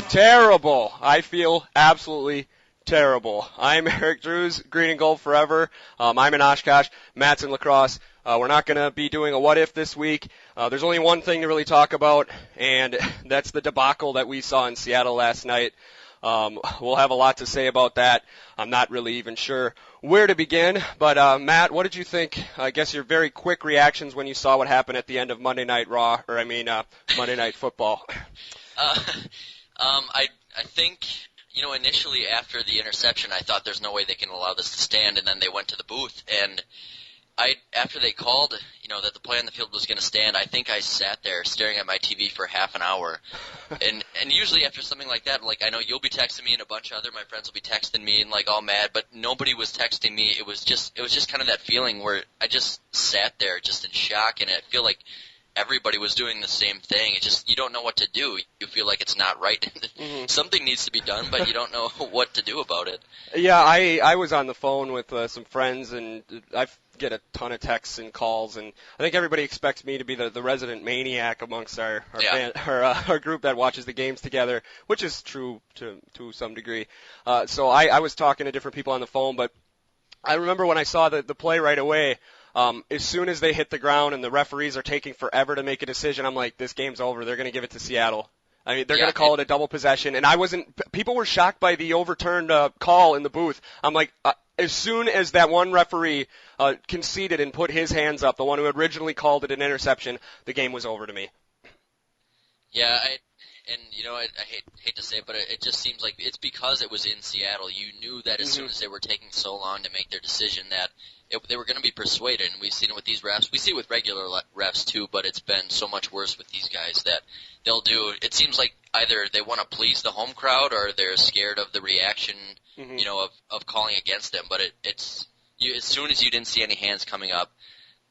Terrible. I feel absolutely terrible. I'm Eric Drews, green and gold forever. I'm in Oshkosh. Matt's in La Crosse. We're not going to be doing a what if this week. There's only one thing to really talk about, and that's the debacle that we saw in Seattle last night. We'll have a lot to say about that. I'm not really even sure where to begin. But, Matt, what did you think? I guess your very quick reactions when you saw what happened at the end of Monday Night Monday Night Football. I think, initially after the interception, I thought there's no way they can allow this to stand, and then they went to the booth, and after they called, that the play on the field was going to stand, I think I sat there staring at my TV for half an hour. And usually after something like that, I know you'll be texting me and a bunch of my friends will be texting me and all mad, but nobody was texting me. It was just kind of that feeling where I just sat there just in shock, and I feel like everybody was doing the same thing. It just, you don't know what to do. You feel like it's not right. Mm-hmm. Something needs to be done, but you don't know what to do about it. Yeah, I was on the phone with some friends, and I get a ton of texts and calls, and I think everybody expects me to be the resident maniac amongst our group that watches the games together, which is true to some degree. So I was talking to different people on the phone, but I remember when I saw the play right away, as soon as they hit the ground and the referees are taking forever to make a decision, I'm like, this game's over. They're going to give it to Seattle. I mean, they're going to call it a double possession. And people were shocked by the overturned call in the booth. I'm like, as soon as that one referee conceded and put his hands up, the one who originally called it an interception, the game was over to me. Yeah, I hate to say it, but it just seems like it's because it was in Seattle. You knew that as soon as they were taking so long to make their decision that they were going to be persuaded, and we've seen it with these refs. We see it with regular refs too, but it's been so much worse with these guys that they'll do. It seems like either they want to please the home crowd or they're scared of the reaction, of calling against them. But it's as soon as you didn't see any hands coming up,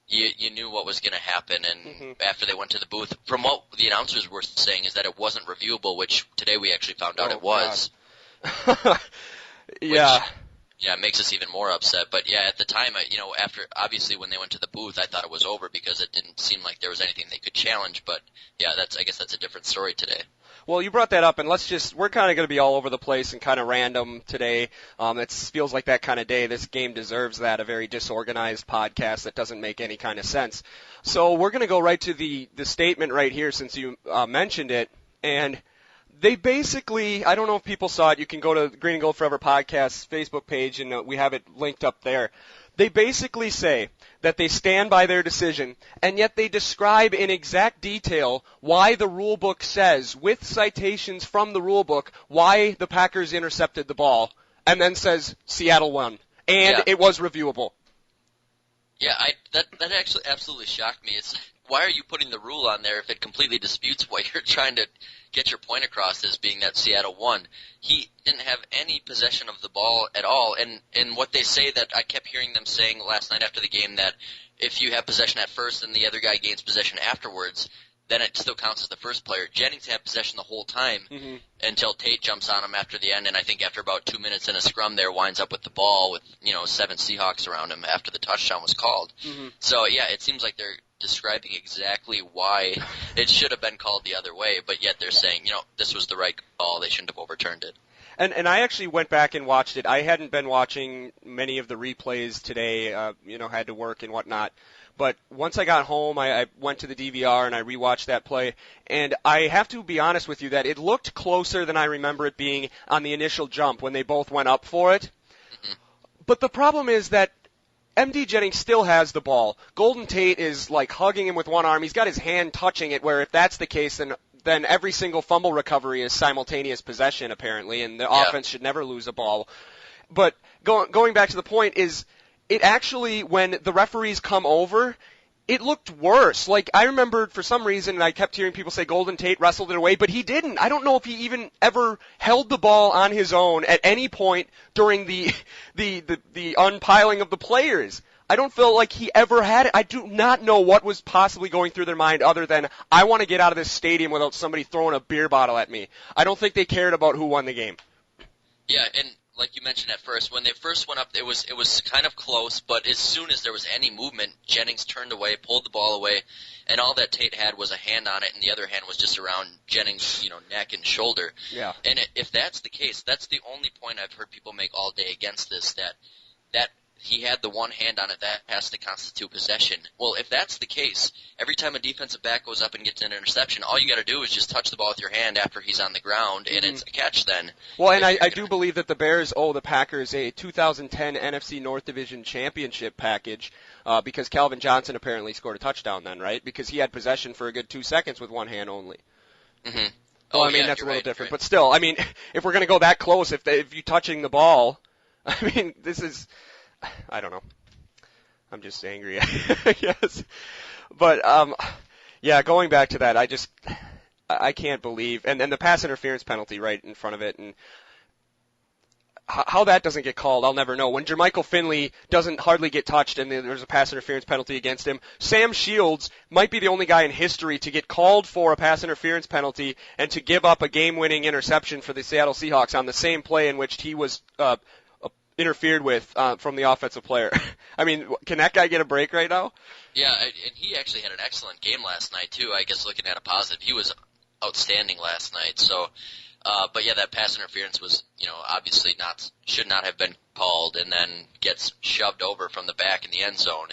you knew what was going to happen. And after they went to the booth, from what the announcers were saying is that it wasn't reviewable, which today we actually found out it was. Yeah. Yeah, it makes us even more upset. But yeah, at the time, after obviously when they went to the booth, I thought it was over because it didn't seem like there was anything they could challenge. But yeah, I guess that's a different story today. Well, you brought that up, and we're kind of going to be all over the place and kind of random today. It feels like that kind of day. This game deserves that, a very disorganized podcast that doesn't make any kind of sense. So we're going to go right to the statement right here since you mentioned it, and they basically, I don't know if people saw it, you can go to Green and Gold Forever Podcast's Facebook page, and we have it linked up there. They basically say that they stand by their decision, and yet they describe in exact detail why the rule book says, with citations from the rule book, why the Packers intercepted the ball, and then says Seattle won, and it was reviewable. Yeah, that actually absolutely shocked me. Why are you putting the rule on there if it completely disputes what you're trying to get your point across as being that Seattle won? He didn't have any possession of the ball at all, and what they say that I kept hearing them saying last night after the game that if you have possession at first and the other guy gains possession afterwards, then it still counts as the first player. Jennings had possession the whole time until Tate jumps on him after the end, and I think after about 2 minutes in a scrum there winds up with the ball with 7 Seahawks around him after the touchdown was called. So yeah, it seems like they're describing exactly why it should have been called the other way, but yet they're saying, this was the right call, they shouldn't have overturned it. And I actually went back and watched it. I hadn't been watching many of the replays today, had to work and whatnot. But once I got home, I went to the DVR and I rewatched that play. And I have to be honest with you that it looked closer than I remember it being on the initial jump when they both went up for it. But the problem is that MD Jennings still has the ball. Golden Tate is like hugging him with one arm. He's got his hand touching it, where if that's the case, then every single fumble recovery is simultaneous possession, apparently, and the offense should never lose a ball. But going back to the point is, it actually, when the referees come over, it looked worse. Like, I remembered for some reason, I kept hearing people say Golden Tate wrestled it away, but he didn't. I don't know if he even ever held the ball on his own at any point during the unpiling of the players. I don't feel like he ever had it. I do not know what was possibly going through their mind other than, I want to get out of this stadium without somebody throwing a beer bottle at me. I don't think they cared about who won the game. Yeah, and like you mentioned at first, when they first went up, it was kind of close, but as soon as there was any movement, Jennings turned away, pulled the ball away, and all that Tate had was a hand on it, and the other hand was just around Jennings' neck and shoulder. Yeah. And if that's the case, that's the only point I've heard people make all day against this, that he had the one hand on it, that has to constitute possession. Well, if that's the case, every time a defensive back goes up and gets an interception, all you got to do is just touch the ball with your hand after he's on the ground, and it's a catch then. Well, and I do believe that the Bears owe the Packers a 2010 NFC North Division championship package because Calvin Johnson apparently scored a touchdown then, right? Because he had possession for a good 2 seconds with one hand only. Mm-hmm. Well, I mean, that's a little different. But still, I mean, if we're going to go that close, if you touching the ball, I mean, this is... I don't know. I'm just angry, I guess. But, yeah, going back to that, I can't believe, and the pass interference penalty right in front of it, and how that doesn't get called, I'll never know. When Jermichael Finley doesn't hardly get touched and there's a pass interference penalty against him, Sam Shields might be the only guy in history to get called for a pass interference penalty and to give up a game-winning interception for the Seattle Seahawks on the same play in which he was, interfered with from the offensive player. I mean, can that guy get a break right now? Yeah, and he actually had an excellent game last night, too. I guess looking at a positive, he was outstanding last night. So, but yeah, that pass interference was, obviously should not have been called, and then gets shoved over from the back in the end zone.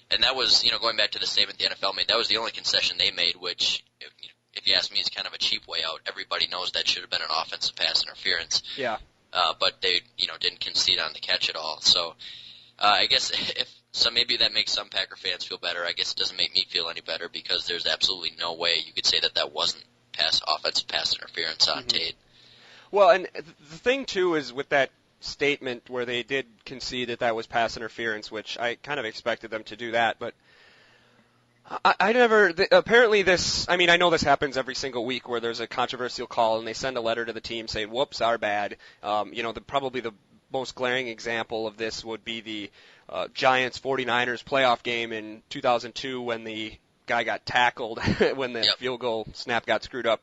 And that was, going back to the statement the NFL made, that was the only concession they made, which, if you ask me, is kind of a cheap way out. Everybody knows that should have been an offensive pass interference. Yeah. But they, didn't concede on the catch at all. So, I guess maybe that makes some Packer fans feel better. I guess it doesn't make me feel any better because there's absolutely no way you could say that wasn't offensive pass interference on Tate. Well, and the thing too is with that statement where they did concede that was pass interference, which I kind of expected them to do that, but I never, apparently this, I mean, I know this happens every single week where there's a controversial call and they send a letter to the team saying, whoops, our bad. Probably the most glaring example of this would be the Giants-49ers playoff game in 2002 when the guy got tackled when the field goal snap got screwed up.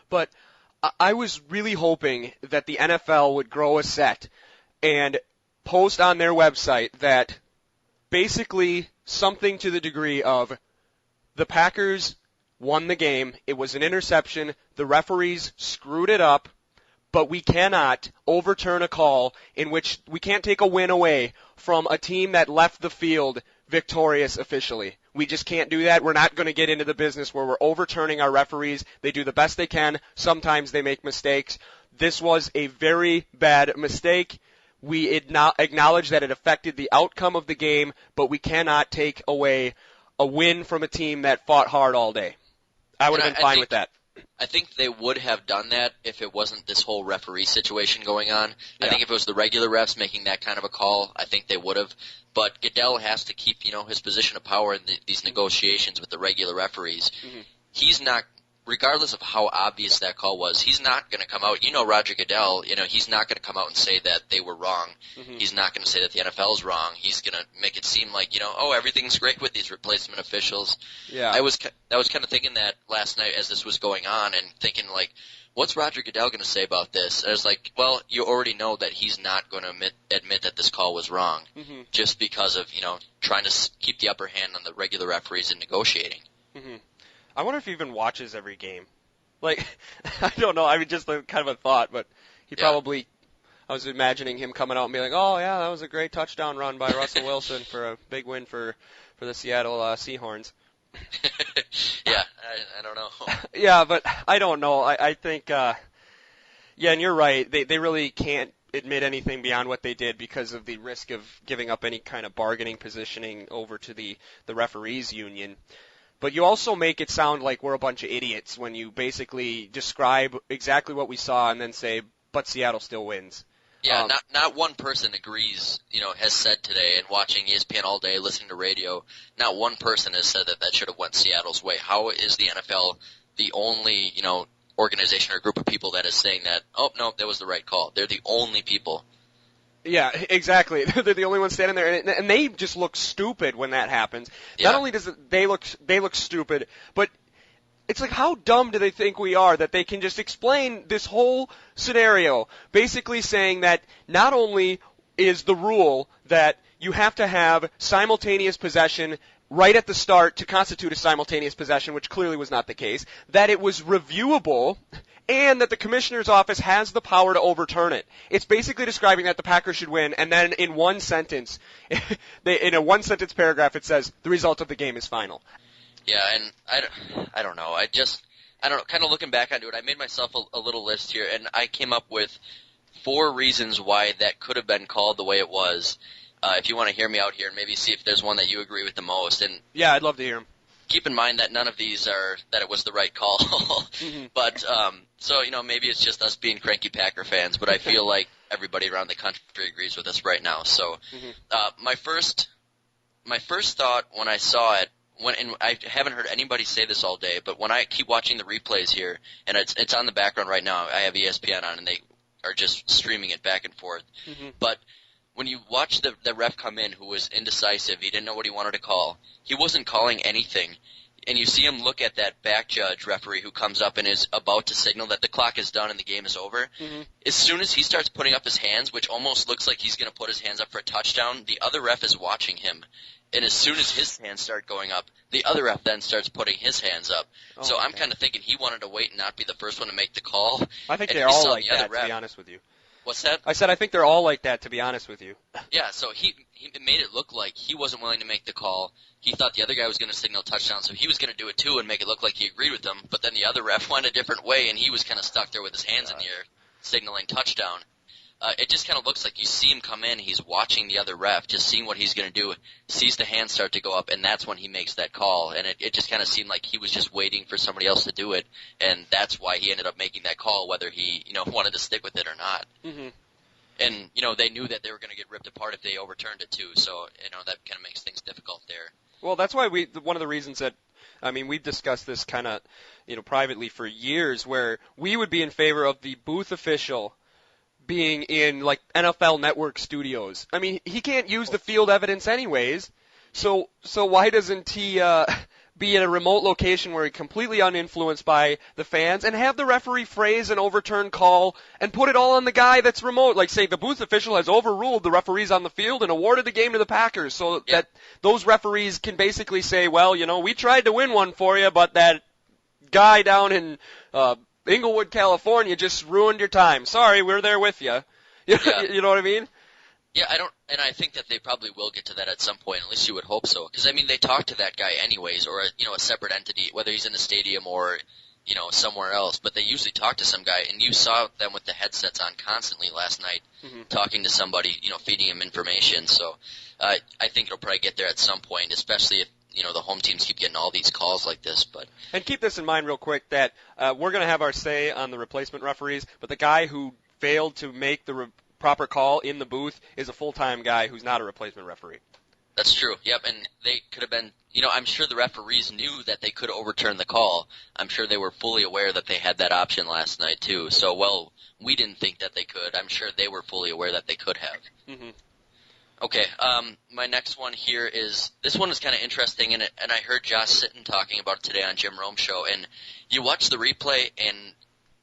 But I was really hoping that the NFL would grow a set and post on their website that basically something to the degree of the Packers won the game, it was an interception, the referees screwed it up, but we cannot overturn a call in which we can't take a win away from a team that left the field victorious officially. We just can't do that. We're not going to get into the business where we're overturning our referees. They do the best they can. Sometimes they make mistakes. This was a very bad mistake. We acknowledge that it affected the outcome of the game, but we cannot take away a win from a team that fought hard all day. I would have been fine with that. I think they would have done that if it wasn't this whole referee situation going on. Yeah. I think if it was the regular refs making that kind of a call, I think they would have. But Goodell has to keep, his position of power in these negotiations with the regular referees. Mm-hmm. He's not, regardless of how obvious that call was, he's not going to come out. Roger Goodell, he's not going to come out and say that they were wrong. Mm-hmm. He's not going to say that the NFL is wrong. He's going to make it seem like, everything's great with these replacement officials. Yeah. I was kind of thinking that last night as this was going on and thinking, like, what's Roger Goodell going to say about this? And I was like, well, you already know that he's not going to admit that this call was wrong just because of, trying to keep the upper hand on the regular referees and negotiating. Mm-hmm. I wonder if he even watches every game. Like, I don't know. I mean, just kind of a thought, but he probably, I was imagining him coming out and being like, oh, yeah, that was a great touchdown run by Russell Wilson for a big win for the Seattle Seahorns. Yeah, I don't know. Yeah, but I don't know. I think, and you're right. They really can't admit anything beyond what they did because of the risk of giving up any kind of bargaining positioning over to the referees union. But you also make it sound like we're a bunch of idiots when you basically describe exactly what we saw and then say, but Seattle still wins. Yeah, not one person agrees, has said today, and watching ESPN all day, listening to radio, not one person has said that should have went Seattle's way. How is the NFL the only, organization or group of people that is saying that, oh, no, that was the right call? They're the only people. Yeah, exactly. They're the only ones standing there, and they just look stupid when that happens. Yeah. Not only does they look stupid, but It's like, how dumb do they think we are that they can just explain this whole scenario, basically saying that not only is the rule that you have to have simultaneous possession right at the start to constitute a simultaneous possession, which clearly was not the case, that it was reviewable, and that the commissioner's office has the power to overturn it. It's basically describing that the Packers should win, and then in one sentence, in a one-sentence paragraph, it says, the result of the game is final. Yeah, and I don't know. I don't know. Kind of looking back onto it, I made myself a little list here, and I came up with 4 reasons why that could have been called the way it was. If you want to hear me out here and maybe see if there's one that you agree with the most. And yeah, I'd love to hear them. Keep in mind that none of these are that it was the right call. Mm-hmm. But so maybe it's just us being cranky Packer fans, but I feel like everybody around the country agrees with us right now. So my first thought when I saw it, and I haven't heard anybody say this all day, but when I keep watching the replays here, and it's on the background right now, I have ESPN on, and they are just streaming it back and forth. Mm-hmm. But when you watch the ref come in who was indecisive, he didn't know what he wanted to call, he wasn't calling anything, and you see him look at that back judge referee who comes up and is about to signal that the clock is done and the game is over, as soon as he starts putting up his hands, which almost looks like he's going to put his hands up for a touchdown, the other ref is watching him. And as soon as his hands start going up, the other ref then starts putting his hands up. So I'm kind of thinking he wanted to wait and not be the first one to make the call. I think they're all like that, to be honest with you. What's that? I said I think they're all like that, to be honest with you. Yeah, so he made it look like he wasn't willing to make the call. He thought the other guy was going to signal touchdown, so he was going to do it too and make it look like he agreed with them. But then the other ref went a different way, and he was kind of stuck there with his hands in the air, signaling touchdown. It just kind of looks like you see him come in, he's watching the other ref, just seeing what he's going to do, sees the hands start to go up, and that's when he makes that call. And it just kind of seemed like he was just waiting for somebody else to do it, and that's why he ended up making that call, whether he wanted to stick with it or not. Mm-hmm. And, they knew that they were going to get ripped apart if they overturned it too, so, that kind of makes things difficult there. Well, that's why one of the reasons that, we've discussed this kind of, privately for years, where we would be in favor of the booth official being in, like, NFL Network studios. He can't use the field evidence anyways, so why doesn't he be in a remote location where he's completely uninfluenced by the fans and have the referee phrase an overturned call and put it all on the guy that's remote? Like, say, the booth official has overruled the referees on the field and awarded the game to the Packers, so that those referees can basically say, well, we tried to win one for you, but that guy down in Inglewood, California just ruined your time. Sorry, we're there with you. You know what I mean? Yeah, I think that they probably will get to that at some point. At least you would hope so, because they talk to that guy anyways, or a separate entity, whether he's in the stadium or somewhere else. But they usually talk to some guy, and you saw them with the headsets on constantly last night, talking to somebody, feeding him information. So I think it'll probably get there at some point, especially if the home teams keep getting all these calls like this. And keep this in mind real quick that we're going to have our say on the replacement referees, but the guy who failed to make the proper call in the booth is a full-time guy who's not a replacement referee. That's true. Yep, and they could have been, I'm sure the referees knew that they could overturn the call. I'm sure they were fully aware that they had that option last night too. So, we didn't think that they could. I'm sure they were fully aware that they could have. Mm-hmm. Okay, my next one here is, this one is kind of interesting, and I heard Josh Sitton talking about it today on Jim Rome's show, and you watch the replay, and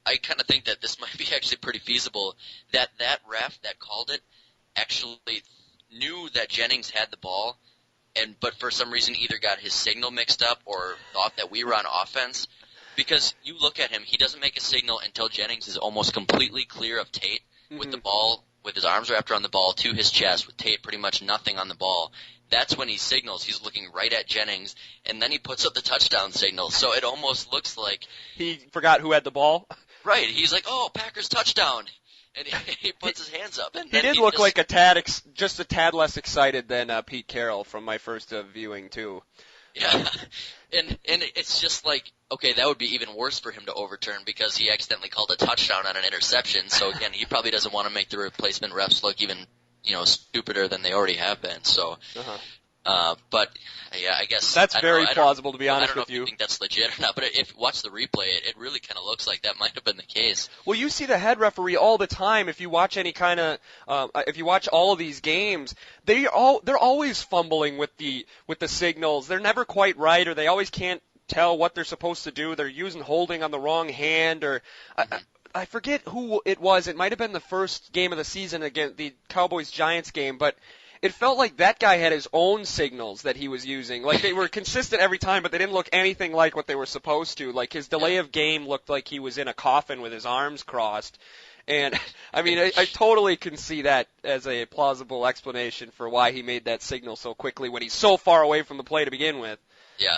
I kind of think that this might be actually pretty feasible, that ref that called it actually knew that Jennings had the ball, but for some reason either got his signal mixed up or thought that we were on offense, because you look at him, he doesn't make a signal until Jennings is almost completely clear of Tate with the ball, with his arms wrapped around the ball to his chest, with Tate pretty much nothing on the ball. That's when he signals. He's looking right at Jennings, and then he puts up the touchdown signal. So it almost looks like he forgot who had the ball. Right. He's like, "Oh, Packers touchdown," and he puts his hands up. And he did look like just a tad less excited than Pete Carroll from my first viewing too. Yeah, and it's just like, okay, that would be even worse for him to overturn because he accidentally called a touchdown on an interception. So again, he probably doesn't want to make the replacement refs look even stupider than they already have been. So, but yeah, I guess that's very plausible, to be honest with you. I don't know if you think that's legit or not, but if you watch the replay, it really kind of looks like that might have been the case. Well, you see the head referee all the time. If you watch any kind of, if you watch all of these games, they're always fumbling with the signals. They're never quite right, or they always can't tell what they're supposed to do. They're using holding on the wrong hand, or I forget who it was. It might have been the first game of the season against the Cowboys-Giants game, but it felt like that guy had his own signals that he was using. Like, they were consistent every time, but they didn't look anything like what they were supposed to. Like, his delay of game looked like he was in a coffin with his arms crossed. And, I mean, I totally can see that as a plausible explanation for why he made that signal so quickly when he's so far away from the play to begin with. Yeah.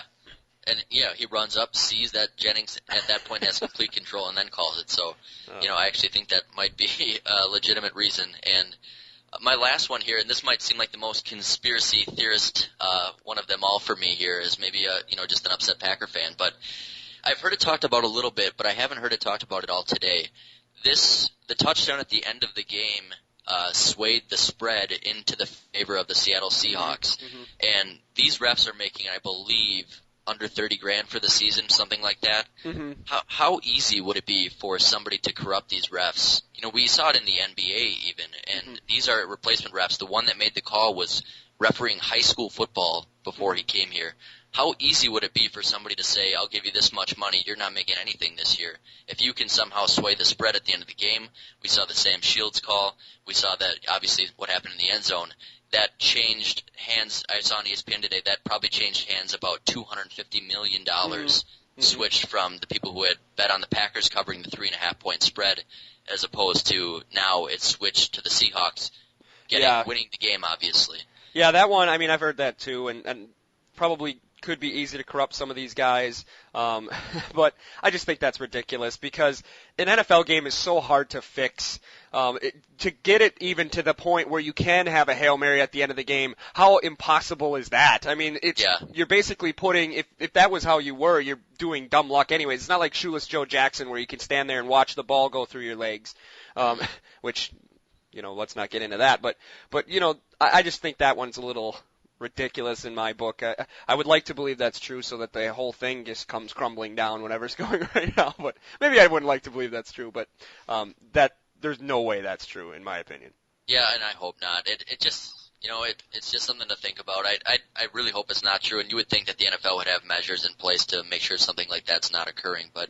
And, he runs up, sees that Jennings at that point has complete control, and then calls it. So, I actually think that might be a legitimate reason. And my last one here, and this might seem like the most conspiracy theorist one of them all for me here, is maybe just an upset Packer fan. But I've heard it talked about a little bit, but I haven't heard it talked about at all today. The touchdown at the end of the game swayed the spread into the favor of the Seattle Seahawks, and these refs are making, I believe, under $30,000 for the season, something like that. How easy would it be for somebody to corrupt these refs? We saw it in the NBA even, and these are replacement refs. The one that made the call was refereeing high school football before he came here. How easy would it be for somebody to say, I'll give you this much money, you're not making anything this year? If you can somehow sway the spread at the end of the game, we saw the Sam Shields call, we saw that obviously what happened in the end zone, that changed hands. I saw on ESPN today, that probably changed hands about $250 million, switched from the people who had bet on the Packers covering the 3.5-point spread, as opposed to now it's switched to the Seahawks winning the game, obviously. Yeah, that one, I mean, I've heard that too, and probably could be easy to corrupt some of these guys, but I just think that's ridiculous because an NFL game is so hard to fix. To get it even to the point where you can have a Hail Mary at the end of the game, how impossible is that? I mean, you're basically putting, if that was how you were, you're doing dumb luck anyways. It's not like Shoeless Joe Jackson where you can stand there and watch the ball go through your legs, which, let's not get into that. But I just think that one's a little ridiculous in my book. I would like to believe that's true so that the whole thing just comes crumbling down, whatever's going right now. But maybe I wouldn't like to believe that's true, but there's no way that's true in my opinion. Yeah, and I hope not. It just, it's just something to think about. I really hope it's not true, and you would think that the NFL would have measures in place to make sure something like that's not occurring, but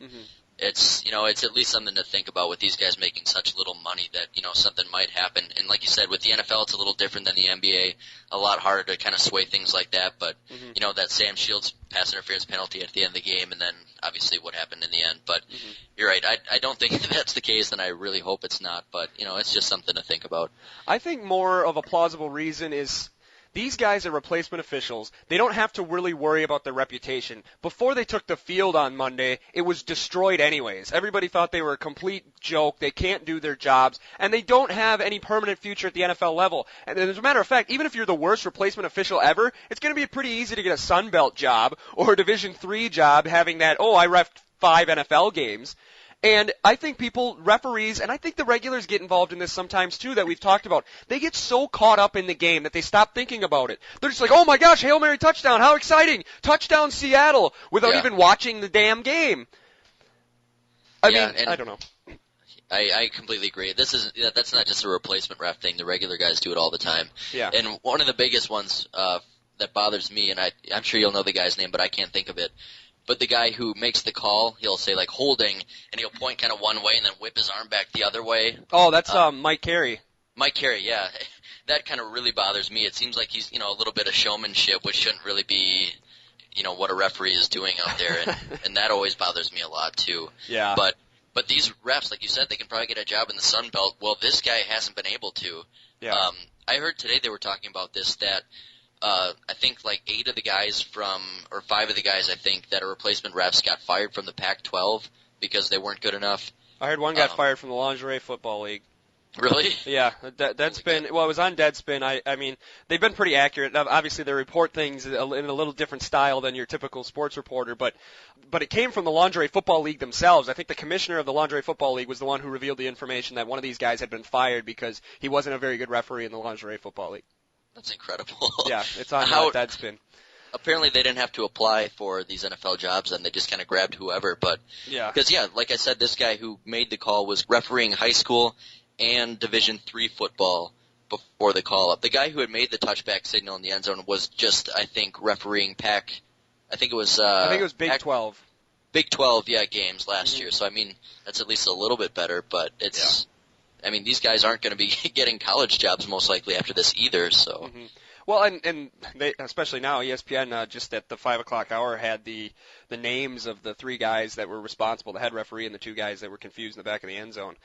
it's at least something to think about with these guys making such little money that, something might happen. And like you said, with the NFL, it's a little different than the NBA, a lot harder to kind of sway things like that. But, that Sam Shields pass interference penalty at the end of the game and then obviously what happened in the end. But you're right. I don't think that's the case, and I really hope it's not. But, it's just something to think about. I think more of a plausible reason is these guys are replacement officials. They don't have to really worry about their reputation. Before they took the field on Monday, it was destroyed anyways. Everybody thought they were a complete joke. They can't do their jobs, and they don't have any permanent future at the NFL level. And as a matter of fact, even if you're the worst replacement official ever, it's going to be pretty easy to get a Sun Belt job or a Division III job having that, I reffed 5 NFL games. And I think referees, and I think the regulars get involved in this sometimes too that we've talked about. They get so caught up in the game that they stop thinking about it. They're just like, oh my gosh, Hail Mary touchdown, how exciting, touchdown Seattle, without even watching the damn game. I don't know. I completely agree. That's not just a replacement ref thing. The regular guys do it all the time. Yeah. And one of the biggest ones that bothers me, and I'm sure you'll know the guy's name, but I can't think of it. But the guy who makes the call, he'll say, like, holding, and he'll point kind of one way and then whip his arm back the other way. Oh, that's Mike Carey. Mike Carey, yeah. That kind of really bothers me. It seems like he's, a little bit of showmanship, which shouldn't really be, what a referee is doing out there. And that always bothers me a lot, too. Yeah. But these refs, like you said, they can probably get a job in the Sun Belt. Well, this guy hasn't been able to. Yeah. I heard today they were talking about this, that I think like 5 of the guys, I think, that are replacement refs got fired from the Pac-12 because they weren't good enough. I heard one got fired from the Lingerie Football League. Really? Yeah, Deadspin. It was on Deadspin. I mean, they've been pretty accurate. Obviously, they report things in a little different style than your typical sports reporter, but it came from the Lingerie Football League themselves. I think the commissioner of the Lingerie Football League was the one who revealed the information that one of these guys had been fired because he wasn't a very good referee in the Lingerie Football League. That's incredible. Yeah, it's on Deadspin. Apparently they didn't have to apply for these NFL jobs, and they just kind of grabbed whoever. But because like I said, this guy who made the call was refereeing high school and Division III football before the call up. The guy who had made the touchback signal in the end zone was just, I think, refereeing I think it was. I think it was Big 12. Big 12, games last year. So I mean, that's at least a little bit better. But it's. Yeah. I mean, these guys aren't going to be getting college jobs most likely after this either. So. Mm-hmm. Well, and they, especially now, ESPN just at the 5 o'clock hour had the names of the 3 guys that were responsible, the head referee and the 2 guys that were confused in the back of the end zone.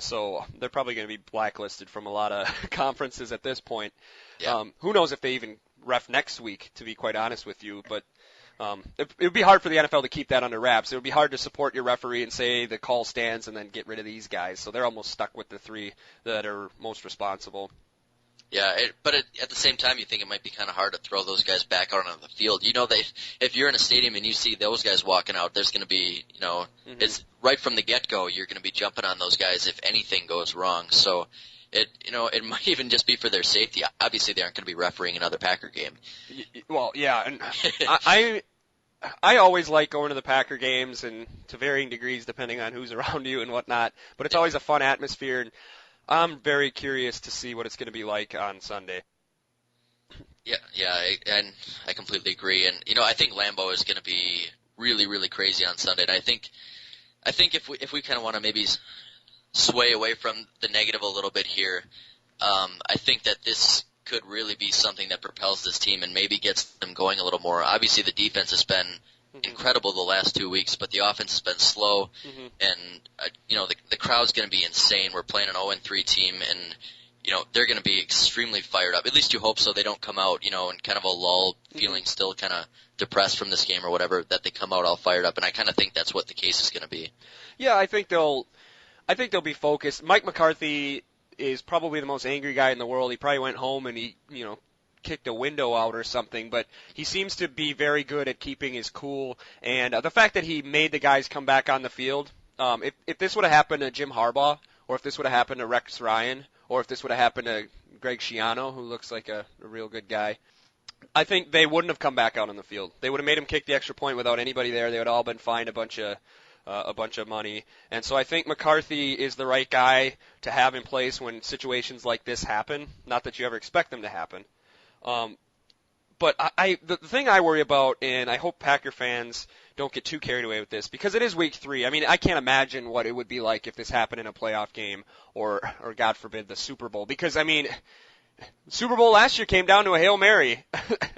So they're probably going to be blacklisted from a lot of conferences at this point. Yeah. Who knows if they even ref next week, to be quite honest with you. But it would be hard for the NFL to keep that under wraps. It would be hard to support your referee and say the call stands and then get rid of these guys. So they're almost stuck with the 3 that are most responsible. Yeah, but at the same time, you think it might be kind of hard to throw those guys back out on the field. You know, if you're in a stadium and you see those guys walking out, there's going to be, it's right from the get-go, you're going to be jumping on those guys if anything goes wrong. So, it might even just be for their safety. Obviously, they aren't going to be refereeing another Packer game. Well, yeah, and I always like going to the Packer games, and to varying degrees depending on who's around you and whatnot. But it's always a fun atmosphere, and I'm very curious to see what it's going to be like on Sunday. Yeah, and I completely agree. And I think Lambeau is going to be really, really crazy on Sunday. And I think if we kind of want to maybe sway away from the negative a little bit here, I think that this could really be something that propels this team and maybe gets them going a little more. Obviously, the defense has been incredible the last 2 weeks, but the offense has been slow, and the crowd's going to be insane. We're playing an 0-3 team, and they're going to be extremely fired up. At least you hope so. They don't come out, in kind of a lull, feeling still kind of depressed from this game or whatever. That they come out all fired up, and I kind of think that's what the case is going to be. Yeah, I think they'll be focused. Mike McCarthy is probably the most angry guy in the world. He probably went home and he kicked a window out or something, but he seems to be very good at keeping his cool. And the fact that he made the guys come back on the field, if this would have happened to Jim Harbaugh, or if this would have happened to Rex Ryan, or if this would have happened to Greg Schiano, who looks like a real good guy, I think they wouldn't have come back out on the field. They would have made him kick the extra point without anybody there. They would have all been fined a bunch of money. And so I think McCarthy is the right guy to have in place when situations like this happen. Not that you ever expect them to happen. But the thing I worry about, and I hope Packer fans don't get too carried away with this, because it is week 3. I mean, I can't imagine what it would be like if this happened in a playoff game or God forbid, the Super Bowl. Because, I mean, Super Bowl last year came down to a Hail Mary,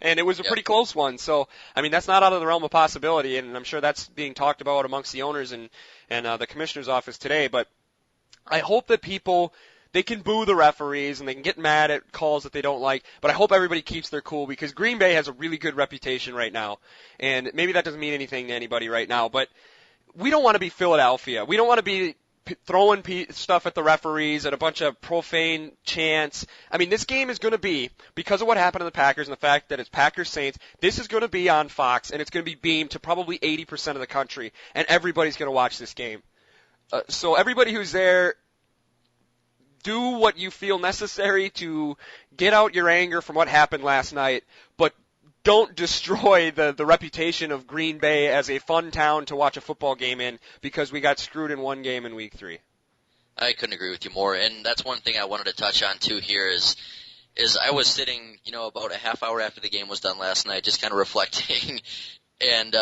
and it was a pretty close one. So, I mean, that's not out of the realm of possibility, and I'm sure that's being talked about amongst the owners and the commissioner's office today. But I hope that they can boo the referees and they can get mad at calls that they don't like, but I hope everybody keeps their cool, because Green Bay has a really good reputation right now, and maybe that doesn't mean anything to anybody right now, but we don't want to be Philadelphia. We don't want to be throwing stuff at the referees and a bunch of profane chants. I mean, this game is going to be, because of what happened to the Packers and the fact that it's Packers-Saints, this is going to be on Fox, and it's going to be beamed to probably 80% of the country, and everybody's going to watch this game. So everybody who's there, do what you feel necessary to get out your anger from what happened last night, but don't destroy the reputation of Green Bay as a fun town to watch a football game in, because we got screwed in one game in week 3. I couldn't agree with you more, and that's one thing I wanted to touch on too here is I was sitting, about a half hour after the game was done last night, just kind of reflecting, and,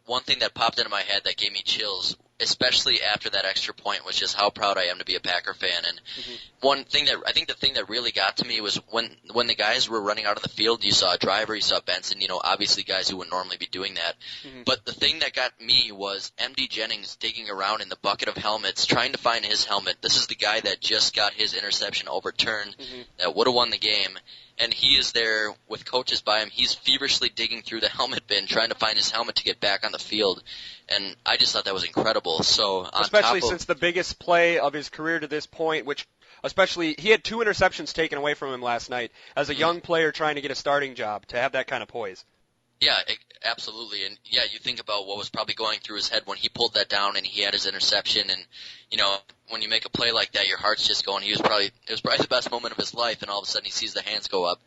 one thing that popped into my head that gave me chills, especially after that extra point, was just how proud I am to be a Packer fan. And one thing that I think the thing that really got to me was when the guys were running out of the field, you saw a driver, you saw Benson, obviously guys who wouldn't normally be doing that. But the thing that got me was MD Jennings digging around in the bucket of helmets, trying to find his helmet. This is the guy that just got his interception overturned, that would have won the game. And he is there with coaches by him. He's feverishly digging through the helmet bin, trying to find his helmet to get back on the field. And I just thought that was incredible. So, especially since the biggest play of his career to this point, which especially he had 2 interceptions taken away from him last night as a young player trying to get a starting job, to have that kind of poise. Yeah, absolutely. And yeah, you think about what was probably going through his head when he pulled that down and he had his interception, and when you make a play like that, your heart's just going. It was probably the best moment of his life, and all of a sudden he sees the hands go up.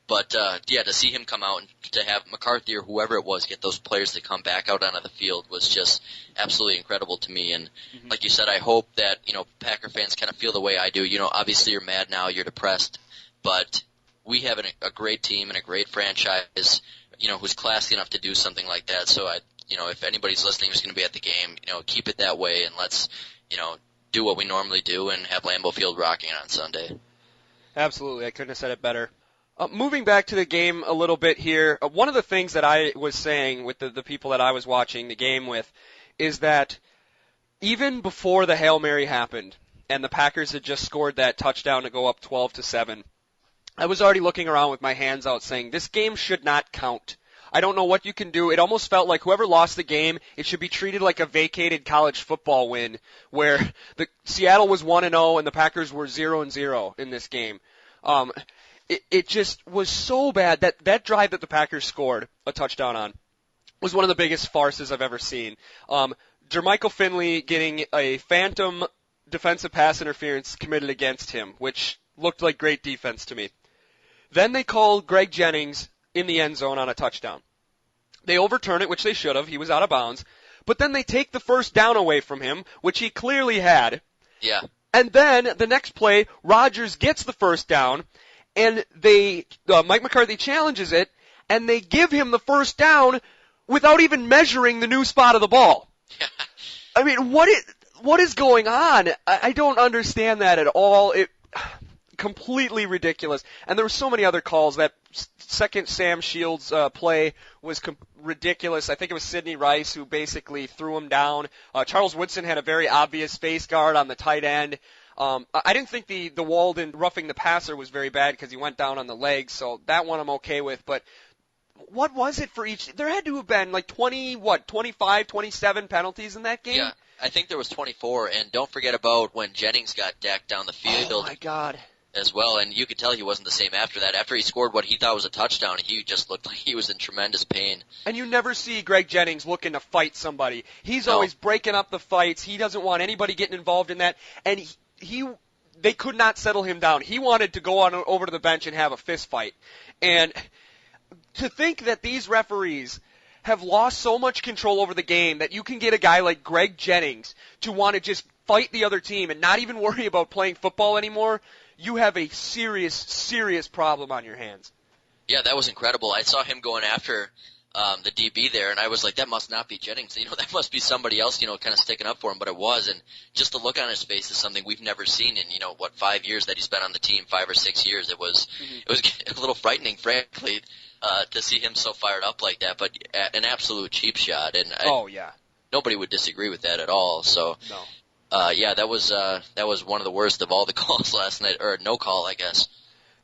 But to see him come out and to have McCarthy or whoever it was get those players to come back out onto the field was just absolutely incredible to me. And like you said, I hope that Packer fans kind of feel the way I do. Obviously you're mad now, you're depressed, but we have a great team and a great franchise. who's classy enough to do something like that. So if anybody's listening who's going to be at the game, keep it that way, and let's, do what we normally do and have Lambeau Field rocking on Sunday. Absolutely. I couldn't have said it better. Moving back to the game a little bit here, one of the things that I was saying with the people that I was watching the game with is that even before the Hail Mary happened and the Packers had just scored that touchdown to go up 12-7, I was already looking around with my hands out saying this game should not count. I don't know what you can do. It almost felt like whoever lost the game, it should be treated like a vacated college football win where the Seattle was 1-0 and the Packers were 0-0 in this game. It just was so bad that drive that the Packers scored a touchdown on was one of the biggest farces I've ever seen. Jermichael Finley getting a phantom defensive pass interference committed against him, which looked like great defense to me. Then they called Greg Jennings in the end zone on a touchdown. They overturn it, which they should have. He was out of bounds. But then they take the first down away from him, which he clearly had. Yeah. And then the next play, Rodgers gets the first down, and Mike McCarthy challenges it, and they give him the first down without even measuring the new spot of the ball. I mean, what is going on? I don't understand that at all. Completely ridiculous. And there were so many other calls. That second Sam Shields play was ridiculous. I think it was Sidney Rice who basically threw him down. Charles Woodson had a very obvious face guard on the tight end. I didn't think the Walden roughing the passer was very bad because he went down on the leg, so that one I'm okay with. But what was it for each? There had to have been like 25, 27 penalties in that game? Yeah, I think there was 24. And don't forget about when Jennings got decked down the field. Oh, my God. As well, and you could tell he wasn't the same after that. After he scored what he thought was a touchdown, he just looked like he was in tremendous pain. And you never see Greg Jennings looking to fight somebody. He's always breaking up the fights. He doesn't want anybody getting involved in that. And they could not settle him down. He wanted to go on over to the bench and have a fist fight. And to think that these referees have lost so much control over the game that you can get a guy like Greg Jennings to want to just fight the other team and not even worry about playing football anymore, you have a serious, serious problem on your hands. Yeah, that was incredible. I saw him going after the DB there, and I was like, that must not be Jennings. That must be somebody else, kind of sticking up for him, but it was. And just the look on his face is something we've never seen in, 5 years that he's been on the team, 5 or 6 years. It was a little frightening, frankly, to see him so fired up like that, but an absolute cheap shot. And nobody would disagree with that at all. So. No. That was one of the worst of all the calls last night, or no call, I guess.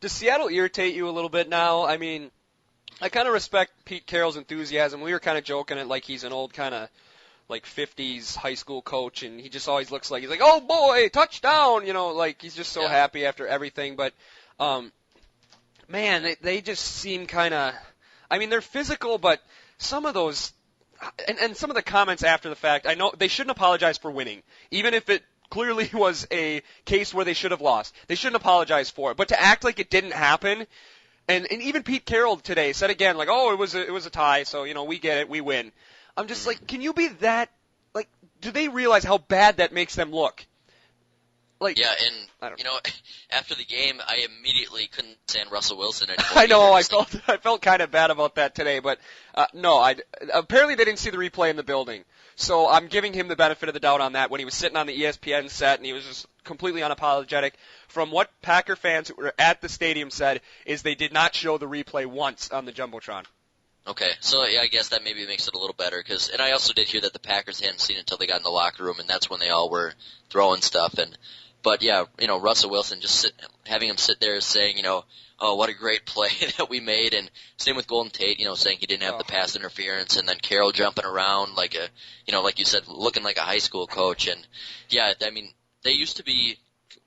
Does Seattle irritate you a little bit now? I mean, I kind of respect Pete Carroll's enthusiasm. We were kind of joking it like he's an old kind of like 50s high school coach, and he just always looks like he's like, oh boy, touchdown, like he's just so happy after everything. But man, they just seem kind of, I mean, they're physical, but some of those. And some of the comments after the fact, I know they shouldn't apologize for winning, even if it clearly was a case where they should have lost. They shouldn't apologize for it. But to act like it didn't happen, and even Pete Carroll today said again, like, oh, it was a tie, so we get it, we win. I'm just like, can you be that? Like, do they realize how bad that makes them look? Like, yeah, and after the game, I immediately couldn't stand Russell Wilson anymore. I know, I felt kind of bad about that today, but apparently they didn't see the replay in the building, so I'm giving him the benefit of the doubt on that when he was sitting on the ESPN set and he was just completely unapologetic. From what Packer fans who were at the stadium said, is they did not show the replay once on the Jumbotron. Okay, so I guess that maybe makes it a little better, and I also did hear that the Packers hadn't seen it until they got in the locker room, and that's when they all were throwing stuff. But yeah, Russell Wilson having him sit there saying, oh, what a great play that we made, and same with Golden Tate, saying he didn't have the pass interference, and then Carroll jumping around like like you said, looking like a high school coach, and yeah, I mean, they used to be,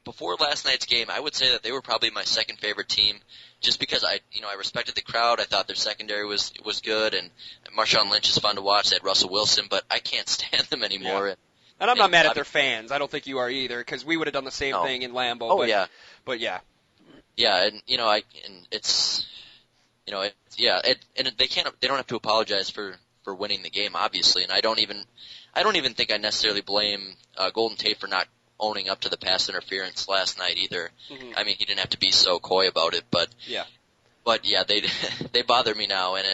before last night's game, I would say that they were probably my second favorite team, just because I respected the crowd, I thought their secondary was good, and Marshawn Lynch is fun to watch, they had Russell Wilson, but I can't stand them anymore. Yeah. And I'm not mad at their fans. I don't think you are either, because we would have done the same thing in Lambeau. Oh, but, yeah. But yeah. Yeah, and it's they don't have to apologize for winning the game, obviously, and I don't even think I necessarily blame Golden Tate for not owning up to the pass interference last night either. Mm-hmm. I mean, he didn't have to be so coy about it, but yeah. But yeah, they they bother me now, and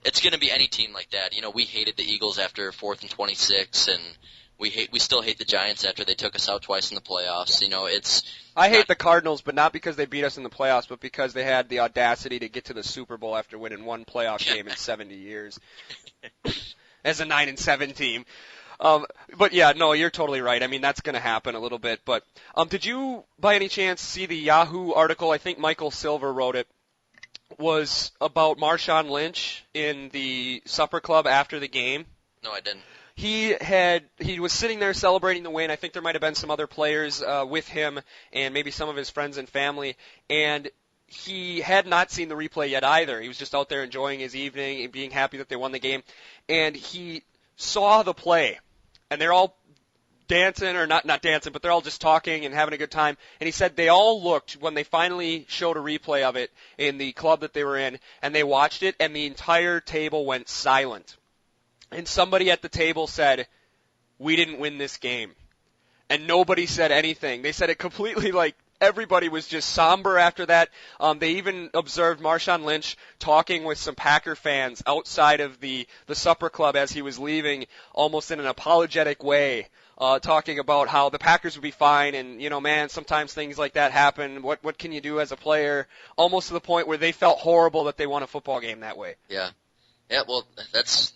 it's going to be any team like that. We hated the Eagles after 4th and 26, and we still hate the Giants after they took us out twice in the playoffs. I hate the Cardinals, but not because they beat us in the playoffs, but because they had the audacity to get to the Super Bowl after winning one playoff game in 70 years as a 9-7 team. But yeah, no, you're totally right. I mean, that's going to happen a little bit. But did you, by any chance, see the Yahoo article? I think Michael Silver wrote it. Was about Marshawn Lynch in the supper club after the game. No, I didn't. He was sitting there celebrating the win. I think there might have been some other players with him and maybe some of his friends and family. And he had not seen the replay yet either. He was just out there enjoying his evening and being happy that they won the game. And he saw the play. And they're all dancing, or not dancing, but they're all just talking and having a good time. And he said they all looked when they finally showed a replay of it in the club that they were in, and they watched it, and the entire table went silent. And somebody at the table said, "We didn't win this game." And nobody said anything. They said it completely like everybody was just somber after that. They even observed Marshawn Lynch talking with some Packer fans outside of the supper club as he was leaving, almost in an apologetic way. Talking about how the Packers would be fine, and man, sometimes things like that happen. What can you do as a player? Almost to the point where they felt horrible that they won a football game that way. Yeah. Well, that's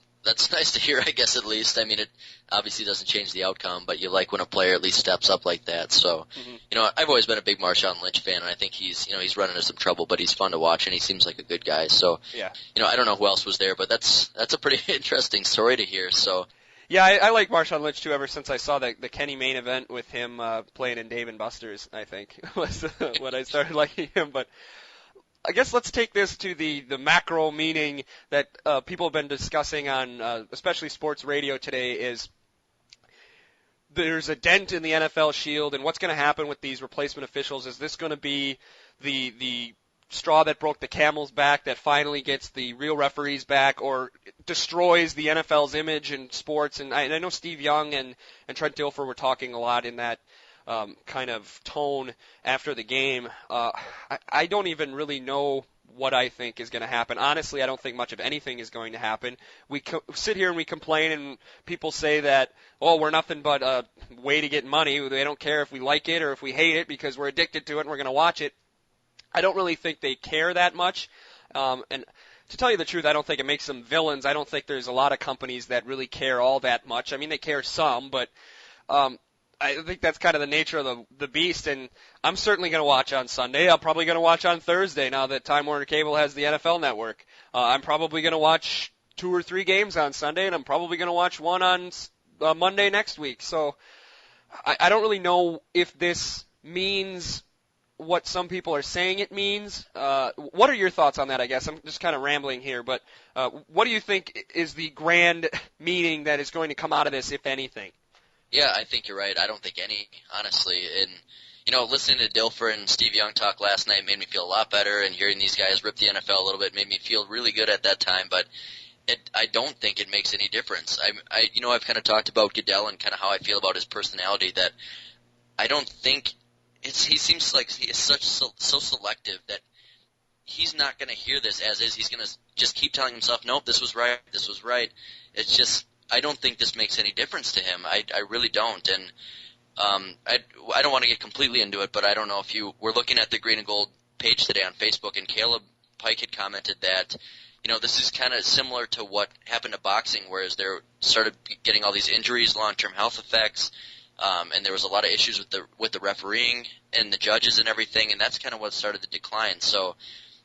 nice to hear, I guess, at least. I mean, it obviously doesn't change the outcome, but you like when a player at least steps up like that. So, I've always been a big Marshawn Lynch fan, and I think he's run into some trouble, but he's fun to watch, and he seems like a good guy. So, yeah. I don't know who else was there, but that's a pretty interesting story to hear. So. Yeah, I like Marshawn Lynch too. Ever since I saw the Kenny Main event with him playing in Dave & Buster's, I think was when I started liking him. But I guess let's take this to the macro meaning that people have been discussing on especially sports radio today. Is there's a dent in the NFL shield, and what's going to happen with these replacement officials? Is this going to be the straw that broke the camel's back that finally gets the real referees back, or destroys the NFL's image in sports? And I know Steve Young and Trent Dilfer were talking a lot in that kind of tone after the game. I don't even really know what I think is going to happen. Honestly, I don't think much of anything is going to happen. We sit here and we complain, and people say that, we're nothing but a way to get money. They don't care if we like it or if we hate it because we're addicted to it and we're going to watch it. I don't really think they care that much. And to tell you the truth, I don't think it makes them villains. I don't think there's a lot of companies that really care all that much. I mean, they care some, but I think that's kind of the nature of the beast. And I'm certainly going to watch on Sunday. I'm probably going to watch on Thursday now that Time Warner Cable has the NFL Network. I'm probably going to watch 2 or 3 games on Sunday, and I'm probably going to watch one on Monday next week. So I don't really know if this means what some people are saying it means. What are your thoughts on that, I guess? I'm just kind of rambling here, but what do you think is the grand meaning that is going to come out of this, if anything? Yeah, I think you're right. I don't think any, honestly. And, listening to Dilfer and Steve Young talk last night made me feel a lot better, and hearing these guys rip the NFL a little bit made me feel really good at that time, but I don't think it makes any difference. I've kind of talked about Goodell and kind of how I feel about his personality, that I don't think he seems like he is so selective that he's not going to hear this as is. He's going to just keep telling himself, nope, this was right, this was right. It's just, I don't think this makes any difference to him. I really don't. And I don't want to get completely into it, but I don't know if you were looking at the Green and Gold page today on Facebook, and Caleb Pike had commented that, this is kind of similar to what happened to boxing, whereas they started getting all these injuries, long-term health effects, and there was a lot of issues with the refereeing and the judges and everything, and that's kind of what started the decline. So,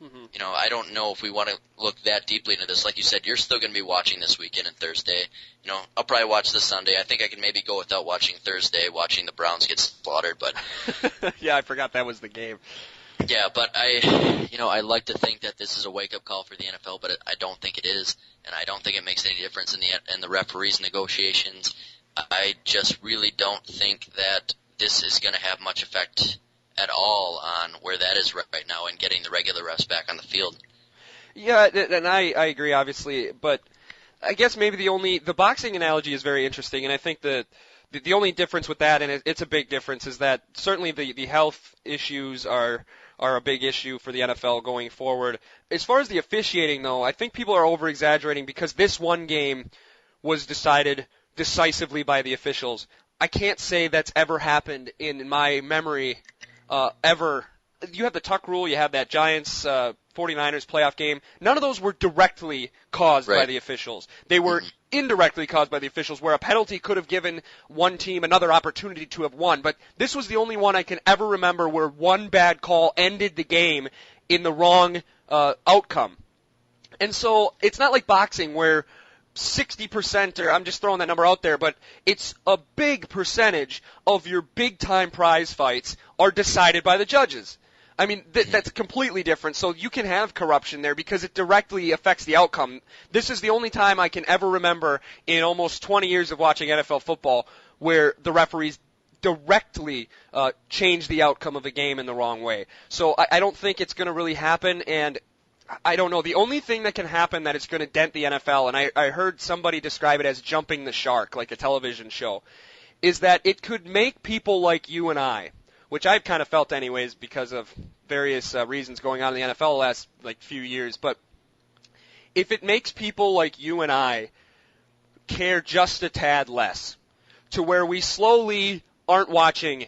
I don't know if we want to look that deeply into this. Like you said, you're still going to be watching this weekend and Thursday. I'll probably watch this Sunday. I think I can maybe go without watching Thursday, watching the Browns get slaughtered. But yeah, I forgot that was the game. Yeah, but I like to think that this is a wake-up call for the NFL, but I don't think it is, and I don't think it makes any difference in the referees' negotiations. I just really don't think that this is going to have much effect at all on where that is right now and getting the regular refs back on the field. Yeah, and I agree, obviously, but I guess maybe the boxing analogy is very interesting, and I think that The only difference with that, and it's a big difference, is that certainly the health issues are a big issue for the NFL going forward. As far as the officiating, though, I think people are over-exaggerating because this one game was decided decisively by the officials. I can't say that's ever happened in my memory ever. You have the tuck rule, you have that Giants 49ers playoff game. None of those were directly caused by the officials. They were indirectly caused by the officials, where a penalty could have given one team another opportunity to have won. But this was the only one I can ever remember where one bad call ended the game in the wrong outcome. And so it's not like boxing where 60%, or I'm just throwing that number out there, but it's a big percentage of your big-time prize fights are decided by the judges. I mean, that's completely different. So you can have corruption there because it directly affects the outcome. This is the only time I can ever remember in almost 20 years of watching NFL football where the referees directly change the outcome of a game in the wrong way. So I don't think it's going to really happen, and I don't know. The only thing that can happen that is going to dent the NFL, and I heard somebody describe it as jumping the shark, like a television show, is that it could make people like you and I, which I've kind of felt anyways because of various reasons going on in the NFL the last few years. But if it makes people like you and I care just a tad less, to where we slowly aren't watching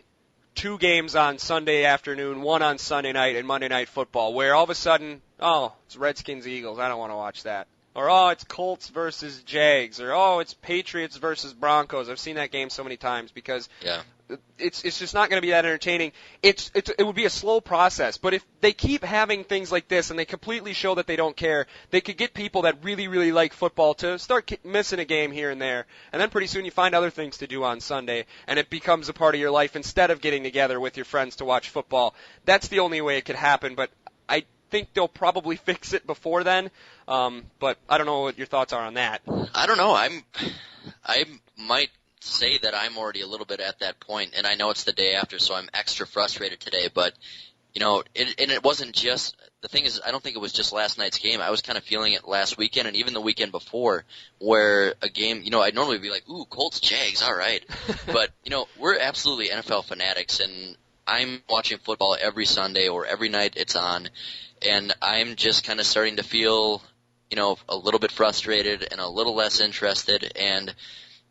2 games on Sunday afternoon, 1 on Sunday night, and Monday Night Football, where all of a sudden, it's Redskins-Eagles, I don't want to watch that. Or, it's Colts versus Jags, or, it's Patriots versus Broncos. I've seen that game so many times because it's just not going to be that entertaining. It would be a slow process, but if they keep having things like this and they completely show that they don't care, they could get people that really, really like football to start missing a game here and there, and then pretty soon you find other things to do on Sunday, and it becomes a part of your life instead of getting together with your friends to watch football. That's the only way it could happen, but I think they'll probably fix it before then, but I don't know what your thoughts are on that. I don't know. I might say that I'm already a little bit at that point, and I know it's the day after, so I'm extra frustrated today, but it wasn't just, the thing is, I don't think it was just last night's game. I was kind of feeling it last weekend and even the weekend before, where a game, I'd normally be like, ooh, Colts, Jags, all right. But, we're absolutely NFL fanatics, and I'm watching football every Sunday or every night it's on, and I'm just kind of starting to feel, a little bit frustrated and a little less interested, and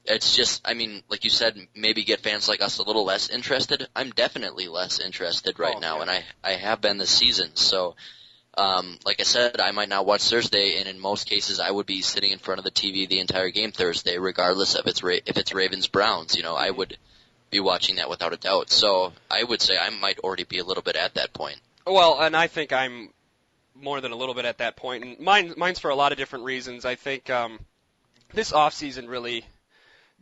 it's just, like you said, maybe get fans like us a little less interested. I'm definitely less interested right now, and I have been this season. So, like I said, I might not watch Thursday, and in most cases I would be sitting in front of the TV the entire game Thursday, regardless of if it's Ravens-Browns. I would be watching that without a doubt. So I would say I might already be a little bit at that point. Well, and I think I'm more than a little bit at that point, and mine's for a lot of different reasons. I think this offseason really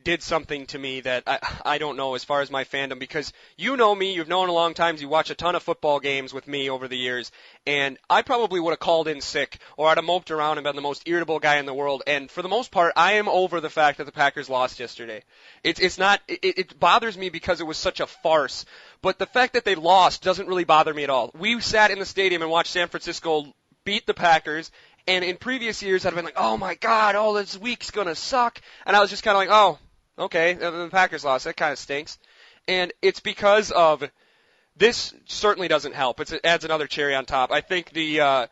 did something to me that I don't know as far as my fandom, because you know me, you've known a long time, you watch a ton of football games with me over the years, and I probably would have called in sick, or I'd have moped around and been the most irritable guy in the world, and for the most part, I am over the fact that the Packers lost yesterday. It bothers me because it was such a farce, but the fact that they lost doesn't really bother me at all. We sat in the stadium and watched San Francisco beat the Packers, and in previous years I'd been like, oh my god, this week's gonna suck, and I was just kind of like, okay, the Packers lost. That kind of stinks. And it's because of this certainly doesn't help. It adds another cherry on top. I think the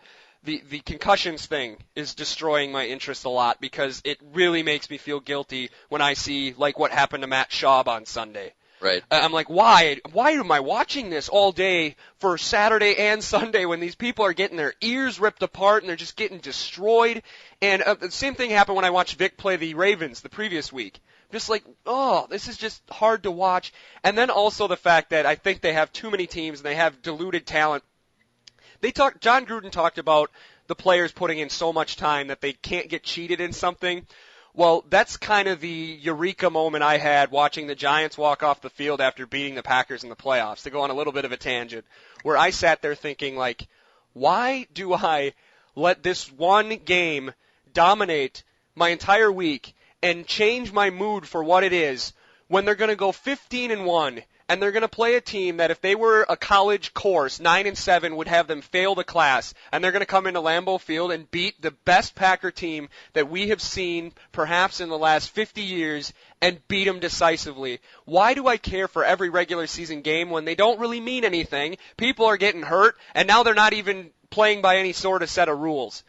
concussions thing is destroying my interest a lot because it really makes me feel guilty when I see what happened to Matt Schaub on Sunday. Right. I'm like, why am I watching this all day for Saturday and Sunday when these people are getting their ears ripped apart and they're just getting destroyed? And the same thing happened when I watched Vic play the Ravens the previous week. Just this is just hard to watch. And then also the fact that I think they have too many teams and they have diluted talent. John Gruden talked about the players putting in so much time that they can't get cheated in something. Well, that's kind of the eureka moment I had watching the Giants walk off the field after beating the Packers in the playoffs, to go on a little bit of a tangent, where I sat there thinking, why do I let this one game dominate my entire week and change my mood for what it is when they're going to go 15-1 and they're going to play a team that if they were a college course, 9-7 would have them fail the class, and they're going to come into Lambeau Field and beat the best Packer team that we have seen perhaps in the last 50 years and beat them decisively. Why do I care for every regular season game when they don't really mean anything? People are getting hurt, and now they're not even playing by any sort of set of rules.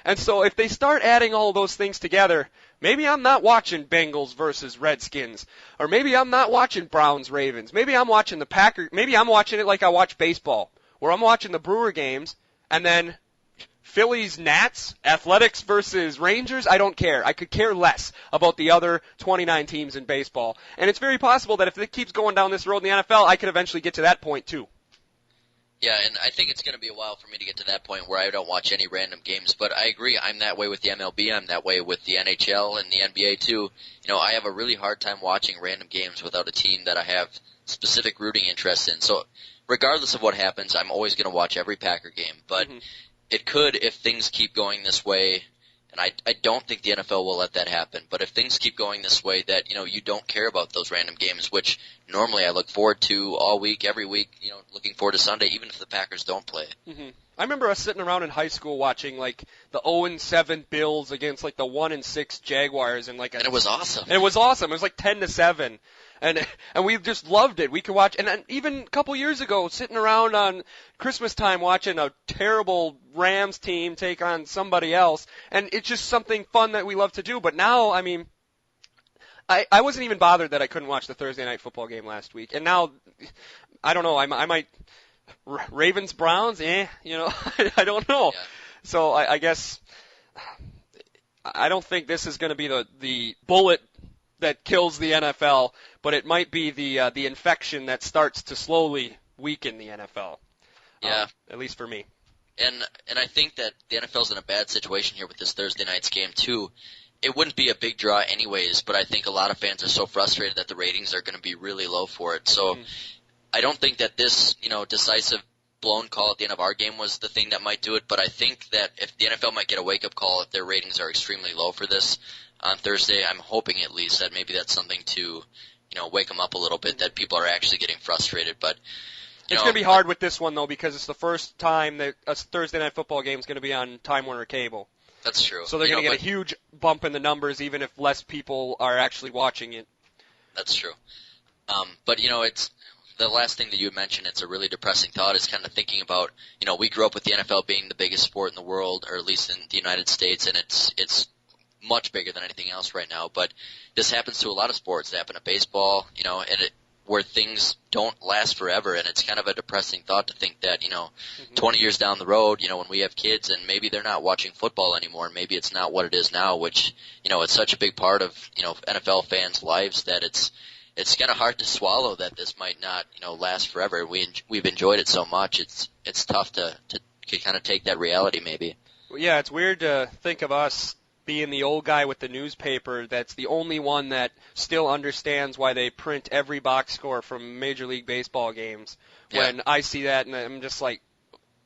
And so if they start adding all those things together, maybe I'm not watching Bengals versus Redskins, or maybe I'm not watching Browns Ravens. Maybe I'm watching the Packers. Maybe I'm watching it like I watch baseball, where I'm watching the Brewer games, and then Phillies Nats, Athletics versus Rangers. I don't care. I could care less about the other 29 teams in baseball. And it's very possible that if it keeps going down this road in the NFL, I could eventually get to that point too. Yeah, and I think it's going to be a while for me to get to that point where I don't watch any random games. But I agree. I'm that way with the MLB. I'm that way with the NHL and the NBA too. I have a really hard time watching random games without a team that I have specific rooting interest in. So regardless of what happens, I'm always going to watch every Packer game. But it could, if things keep going this way, and I don't think the NFL will let that happen, but if things keep going this way that, you don't care about those random games, which normally I look forward to all week, every week, looking forward to Sunday, even if the Packers don't play. I remember us sitting around in high school watching, like, the 0-7 Bills against, like, the 1-6 Jaguars. And it was awesome. It was awesome. It was like 10-7. And we just loved it. We could watch, and even a couple years ago, sitting around on Christmas time watching a terrible Rams team take on somebody else, and it's just something fun that we love to do. But now, I mean, I wasn't even bothered that I couldn't watch the Thursday night football game last week, and now, I don't know, I might, Ravens Browns, I don't know. Yeah. So I guess I don't think this is going to be the bullet that kills the NFL, but it might be the infection that starts to slowly weaken the NFL. Yeah. At least for me. And I think that the NFL's in a bad situation here with this Thursday night's game too. It wouldn't be a big draw anyways, but I think a lot of fans are so frustrated that the ratings are going to be really low for it. So I don't think that this, decisive blown call at the end of our game was the thing that might do it, but I think that if the NFL might get a wake-up call if their ratings are extremely low for this on Thursday, I'm hoping at least that maybe that's something to, wake them up a little bit, that people are actually getting frustrated. But it's going to be hard with this one, though, because it's the first time that a Thursday night football game is going to be on Time Warner Cable. That's true. So they're going to get a huge bump in the numbers, even if less people are actually watching it. That's true. But, it's the last thing that you mentioned, it's a really depressing thought, is kind of thinking about, we grew up with the NFL being the biggest sport in the world, or at least in the United States, and it's much bigger than anything else right now. But this happens to a lot of sports. It happened to baseball, and where things don't last forever, and it's kind of a depressing thought to think that, 20 years down the road, when we have kids and maybe they're not watching football anymore, and maybe it's not what it is now, which, it's such a big part of, NFL fans' lives that it's kind of hard to swallow that this might not, last forever. We've enjoyed it so much. It's tough to kind of take that reality maybe. Yeah, it's weird to think of us being the old guy with the newspaper that's the only one that still understands why they print every box score from Major League Baseball games. When I see that and I'm just like,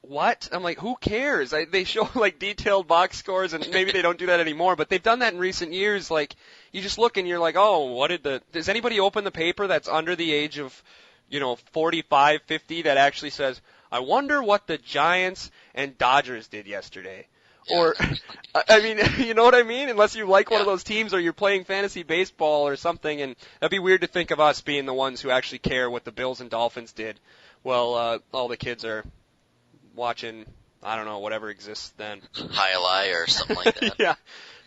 what? I'm like, who cares? They show like detailed box scores, and maybe they don't do that anymore, but they've done that in recent years. Like, you just look and you're like, oh, does anybody open the paper that's under the age of, 45, 50 that actually says, I wonder what the Giants and Dodgers did yesterday? Yeah. Or, I mean, you know what I mean? Unless you like one of those teams or you're playing fantasy baseball or something, and that'd be weird to think of us being the ones who actually care what the Bills and Dolphins did. Well, all the kids are watching, I don't know, whatever exists then. High or something like that. Yeah.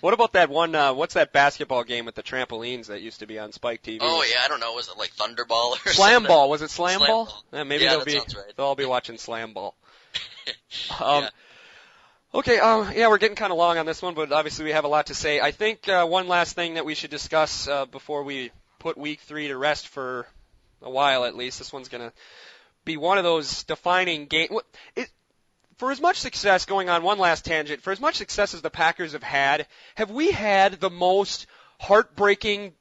What about that one, what's that basketball game with the trampolines that used to be on Spike TV? Oh, yeah, I don't know. Was it like Thunderball or Slam something? Ball. Was it Slam Ball? Ball. Yeah, maybe that sounds right. they'll all be watching Slam Ball. Yeah. Okay, we're getting kind of long on this one, but obviously we have a lot to say. I think one last thing that we should discuss before we put Week 3 to rest for a while at least. This one's going to be one of those defining games. For as much success, going on one last tangent, for as much success as the Packers have we had the most heartbreaking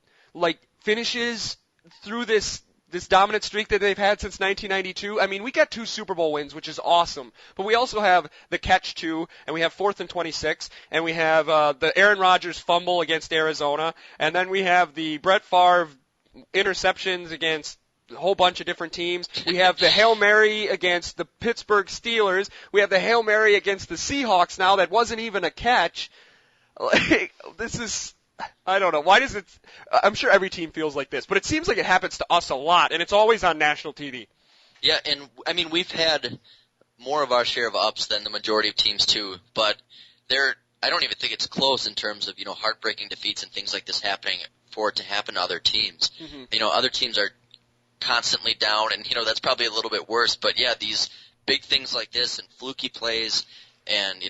finishes through this dominant streak that they've had since 1992? I mean, we got 2 Super Bowl wins, which is awesome, but we also have the catch 2, and we have 4th and 26, and we have the Aaron Rodgers fumble against Arizona, and then we have the Brett Favre interceptions against a whole bunch of different teams. We have the Hail Mary against the Pittsburgh Steelers. We have the Hail Mary against the Seahawks now that wasn't even a catch. Like, this is, I don't know. Why does it, I'm sure every team feels like this, but it seems like it happens to us a lot, and it's always on national TV. Yeah, and I mean, we've had more of our share of ups than the majority of teams too, but I don't even think it's close in terms of, heartbreaking defeats and things like this happening for it to happen to other teams. Mm-hmm. Other teams are constantly down, and, that's probably a little bit worse, but yeah, these big things like this and fluky plays and,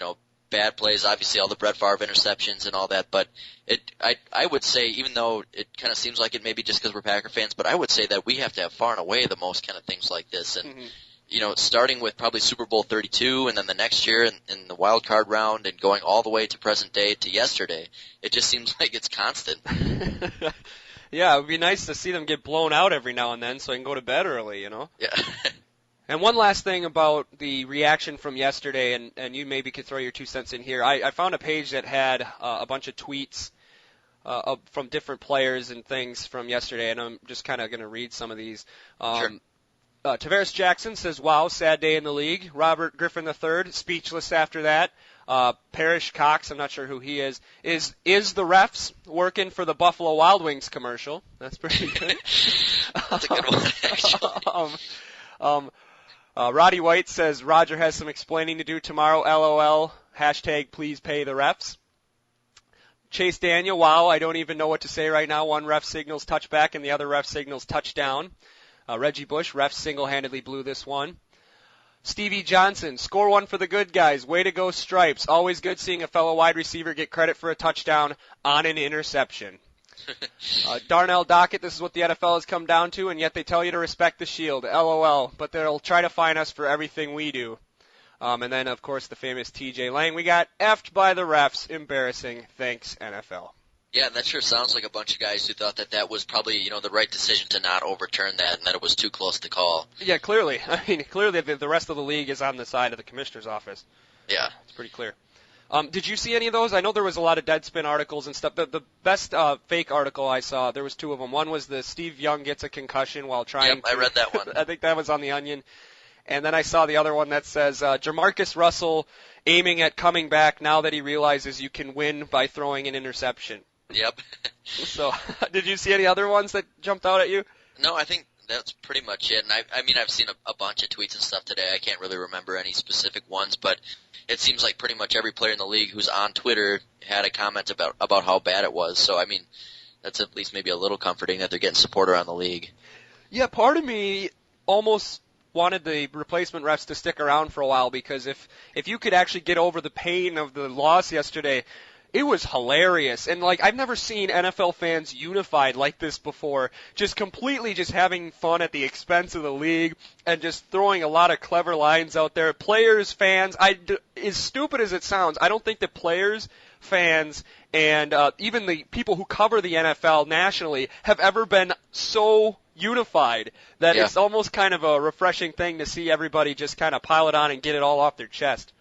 bad plays, obviously all the Brett Favre interceptions and all that, but I would say, even though it kind of seems like it may be just because we're Packer fans, but I would say that we have to have far and away the most kind of things like this, and starting with probably Super Bowl 32 and then the next year in the wild card round and going all the way to present day to yesterday, it just seems like it's constant. Yeah, it would be nice to see them get blown out every now and then so I can go to bed early, Yeah. And one last thing about the reaction from yesterday, and you maybe could throw your 2 cents in here. I found a page that had a bunch of tweets from different players and things from yesterday, and I'm just kind of going to read some of these. Sure. Tavares Jackson says, wow, sad day in the league. Robert Griffin III, speechless after that. Parrish Cox, I'm not sure who he is the refs working for the Buffalo Wild Wings commercial? That's pretty good. That's a good one, actually. Roddy White says, Roger has some explaining to do tomorrow, LOL, # please pay the refs. Chase Daniel, wow, I don't even know what to say right now. One ref signals touchback and the other ref signals touchdown. Reggie Bush, refs single-handedly blew this one. Stevie Johnson, score one for the good guys. Way to go, Stripes. Always good seeing a fellow wide receiver get credit for a touchdown on an interception. Darnell Dockett, this is what the NFL has come down to, and yet they tell you to respect the shield. LOL. But they'll try to fine us for everything we do. And then, of course, the famous TJ Lang. We got effed by the refs. Embarrassing. Thanks, NFL. Yeah, that sure sounds like a bunch of guys who thought that was probably, the right decision to not overturn that and that it was too close to call. Yeah, clearly. I mean, clearly the rest of the league is on the side of the commissioner's office. Yeah. It's pretty clear. Did you see any of those? I know there was a lot of Deadspin articles and stuff. The best fake article I saw, there was 2 of them. One was the Steve Young gets a concussion while trying Yep, I read that one. I think that was on The Onion. And then I saw the other one that says, Jamarcus Russell aiming at coming back now that he realizes you can win by throwing an interception. Yep. So, did you see any other ones that jumped out at you? No, I think that's pretty much it. And I've seen a bunch of tweets and stuff today. I can't really remember any specific ones, but it seems like pretty much every player in the league who's on Twitter had a comment about how bad it was. So, that's at least maybe a little comforting that they're getting support around the league. Yeah, part of me almost wanted the replacement refs to stick around for a while because if you could actually get over the pain of the loss yesterday, it was hilarious. And, I've never seen NFL fans unified like this before. Just completely just having fun at the expense of the league and just throwing a lot of clever lines out there. Players, fans, as stupid as it sounds, I don't think that players, fans, and even the people who cover the NFL nationally have ever been so unified that It's almost kind of a refreshing thing to see everybody just kind of pile it on and get it all off their chest.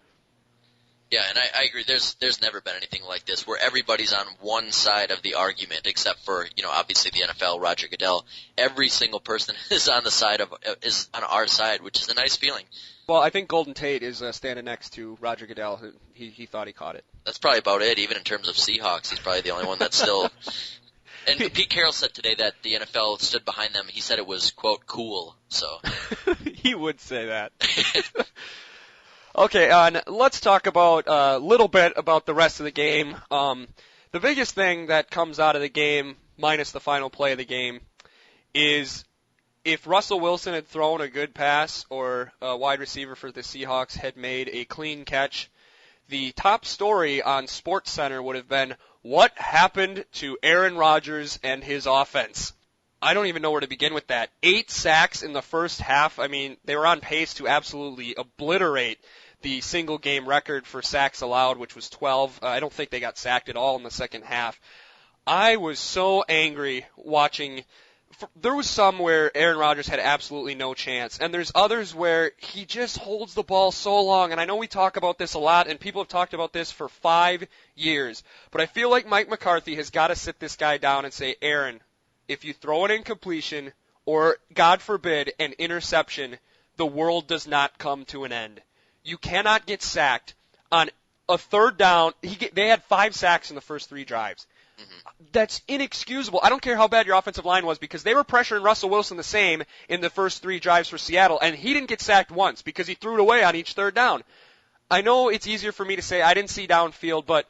Yeah, and I agree. There's never been anything like this where everybody's on one side of the argument, except for obviously the NFL, Roger Goodell. Every single person is on on our side, which is a nice feeling. Well, I think Golden Tate is standing next to Roger Goodell. He thought he caught it. That's probably about it. Even in terms of Seahawks, he's probably the only one that's still. And Pete Carroll said today that the NFL stood behind them. He said it was quote cool. So he would say that. Okay, and let's talk about a little bit about the rest of the game. The biggest thing that comes out of the game, minus the final play of the game, is if Russell Wilson had thrown a good pass or a wide receiver for the Seahawks had made a clean catch, the top story on SportsCenter would have been, what happened to Aaron Rodgers and his offense? I don't even know where to begin with that. 8 sacks in the first half. They were on pace to absolutely obliterate the single game record for sacks allowed, which was 12. I don't think they got sacked at all in the second half. I was so angry watching. There was some where Aaron Rodgers had absolutely no chance, and there's others where he just holds the ball so long, and I know we talk about this a lot, and people have talked about this for 5 years, but I feel like Mike McCarthy has got to sit this guy down and say, Aaron, if you throw an incompletion or, God forbid, an interception, the world does not come to an end. You cannot get sacked on a third down. They had 5 sacks in the first 3 drives. That's inexcusable. I don't care how bad your offensive line was because they were pressuring Russell Wilson the same in the first 3 drives for Seattle, and he didn't get sacked once because he threw it away on each third down. I know it's easier for me to say I didn't see downfield, but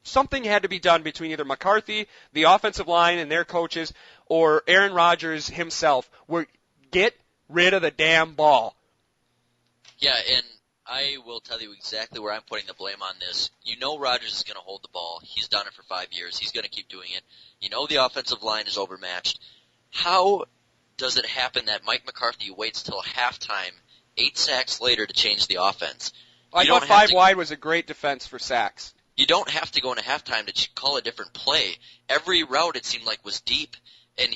something had to be done between either McCarthy, the offensive line, and their coaches, or Aaron Rodgers himself, where get rid of the damn ball. Yeah, and I will tell you exactly where I'm putting the blame on this. You know Rodgers is going to hold the ball. He's done it for 5 years. He's going to keep doing it. You know the offensive line is overmatched. How does it happen that Mike McCarthy waits till halftime, 8 sacks later, to change the offense? I thought 5 wide was a great defense for sacks. You don't have to go into halftime to call a different play. Every route, it seemed like, was deep, and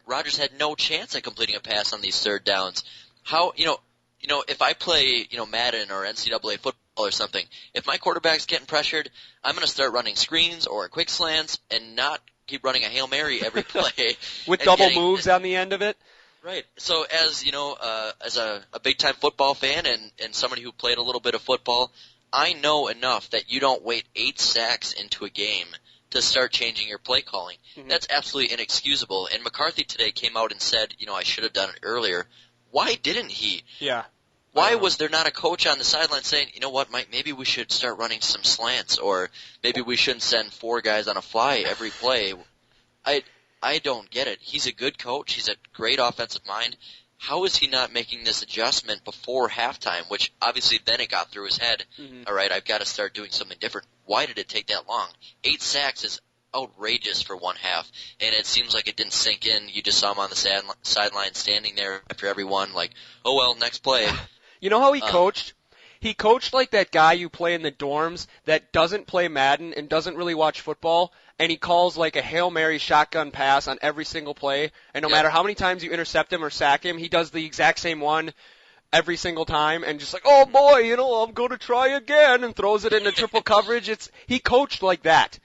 Rodgers had no chance at completing a pass on these third downs. How, if I play, Madden or NCAA football or something, if my quarterback's getting pressured, I'm going to start running screens or quick slants and not keep running a Hail Mary every play. With double moves on the end of it? Right. So as a big-time football fan and somebody who played a little bit of football, I know enough that you don't wait 8 sacks into a game to start changing your play calling. Mm-hmm. That's absolutely inexcusable. And McCarthy today came out and said, I should have done it earlier. Why didn't he? Yeah. Why was there not a coach on the sideline saying, you know what, Mike, maybe we should start running some slants, or maybe we shouldn't send 4 guys on a fly every play? I don't get it. He's a good coach. He's a great offensive mind. How is he not making this adjustment before halftime, which obviously then it got through his head. Mm-hmm. All right, I've got to start doing something different. Why did it take that long? 8 sacks is outrageous for one half, and it seems like it didn't sink in. You just saw him on the sideline standing there after everyone like, oh, well, next play. You know how he coached? He coached like that guy you play in the dorms that doesn't play Madden and doesn't really watch football, and he calls like a Hail Mary shotgun pass on every single play, and no matter how many times you intercept him or sack him, he does the exact same one every single time, and just like, oh boy, I'm going to try again, and throws it into triple coverage. He coached like that.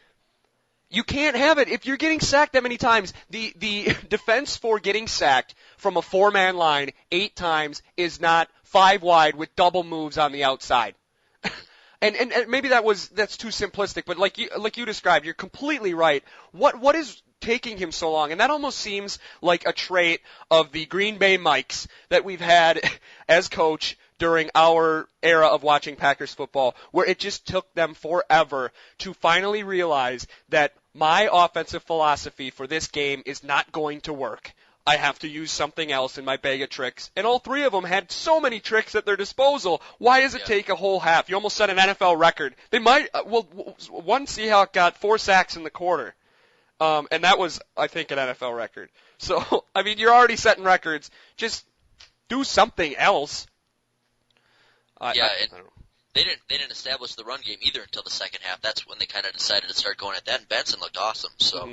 You can't have it. If you're getting sacked that many times, the defense for getting sacked from a 4-man line 8 times is not 5 wide with double moves on the outside. and maybe that's too simplistic, but like you described, you're completely right. What is taking him so long? And that almost seems like a trait of the Green Bay Mikes that we've had as coach during our era of watching Packers football, where it just took them forever to finally realize that my offensive philosophy for this game is not going to work. I have to use something else in my bag of tricks. And all 3 of them had so many tricks at their disposal. Why does it take a whole half? You almost set an NFL record. They might, one Seahawk got 4 sacks in the quarter. And that was, I think, an NFL record. So, I mean, you're already setting records. Just do something else. I don't know. They didn't establish the run game either until the second half. That's when they kind of decided to start going at that, and Benson looked awesome. So,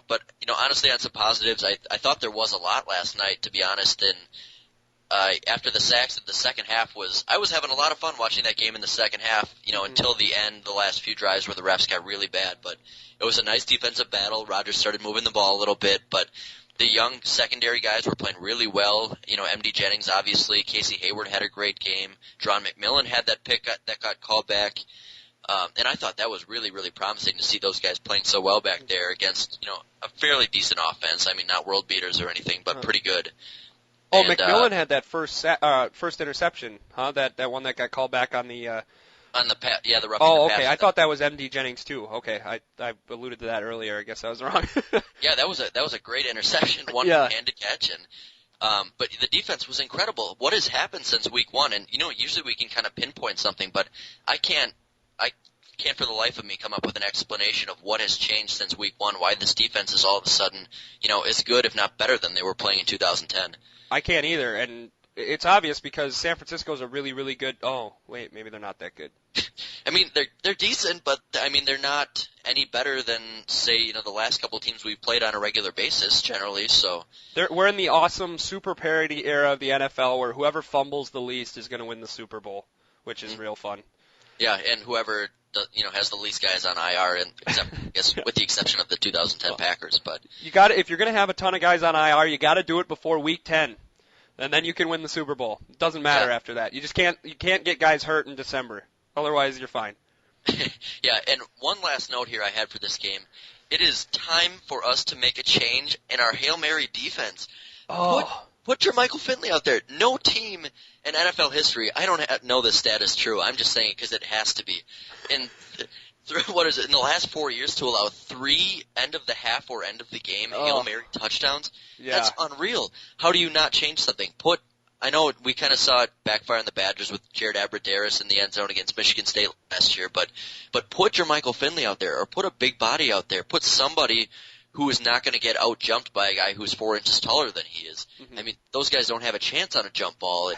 but honestly, on some positives, I thought there was a lot last night, to be honest. And after the sacks of the second half I was having a lot of fun watching that game in the second half. Until the end, the last few drives where the refs got really bad. But it was a nice defensive battle. Rodgers started moving the ball a little bit, but the young secondary guys were playing really well. M.D. Jennings, obviously. Casey Hayward had a great game. Dron McMillan had that pick that got called back. And I thought that was really, really promising to see those guys playing so well back there against, a fairly decent offense. I mean, not world beaters or anything, but pretty good. Oh, and McMillan had that first interception, huh? That one that got called back on the the roughing Oh, the okay. pass. I thought that was M.D. Jennings too. Okay, I alluded to that earlier. I guess I was wrong. Yeah, that was a great interception, one-handed catch, and but the defense was incredible. What has happened since week 1? And usually we can kind of pinpoint something, but I can't for the life of me come up with an explanation of what has changed since week 1. Why this defense is all of a sudden as good, if not better, than they were playing in 2010. I can't either, and it's obvious because San Francisco's a really, really good. Oh, wait, maybe they're not that good. I mean, they're decent, but I mean they're not any better than say the last couple of teams we've played on a regular basis generally. So we're in the awesome super parity era of the NFL where whoever fumbles the least is going to win the Super Bowl, which is real fun. Yeah, and whoever has the least guys on IR, and except, I guess, with the exception of the 2010 Packers. But if you're going to have a ton of guys on IR, you got to do it before Week 10, and then you can win the Super Bowl. It doesn't matter after that. You just can't get guys hurt in December. Otherwise, you're fine. Yeah, and one last note here I had for this game. It is time for us to make a change in our Hail Mary defense. Oh. Put Jermichael Finley out there. No team in NFL history, I don't know this stat is true. I'm just saying it because it has to be. In the last 4 years to allow 3 end of the half or end of the game Hail Mary touchdowns? Yeah. That's unreal. How do you not change something? I know we kind of saw it backfire on the Badgers with Jared Abbrederis in the end zone against Michigan State last year, but put Jermichael Finley out there, or put a big body out there. Put somebody who is not going to get out-jumped by a guy who's 4 inches taller than he is. Mm-hmm. I mean, those guys don't have a chance on a jump ball. And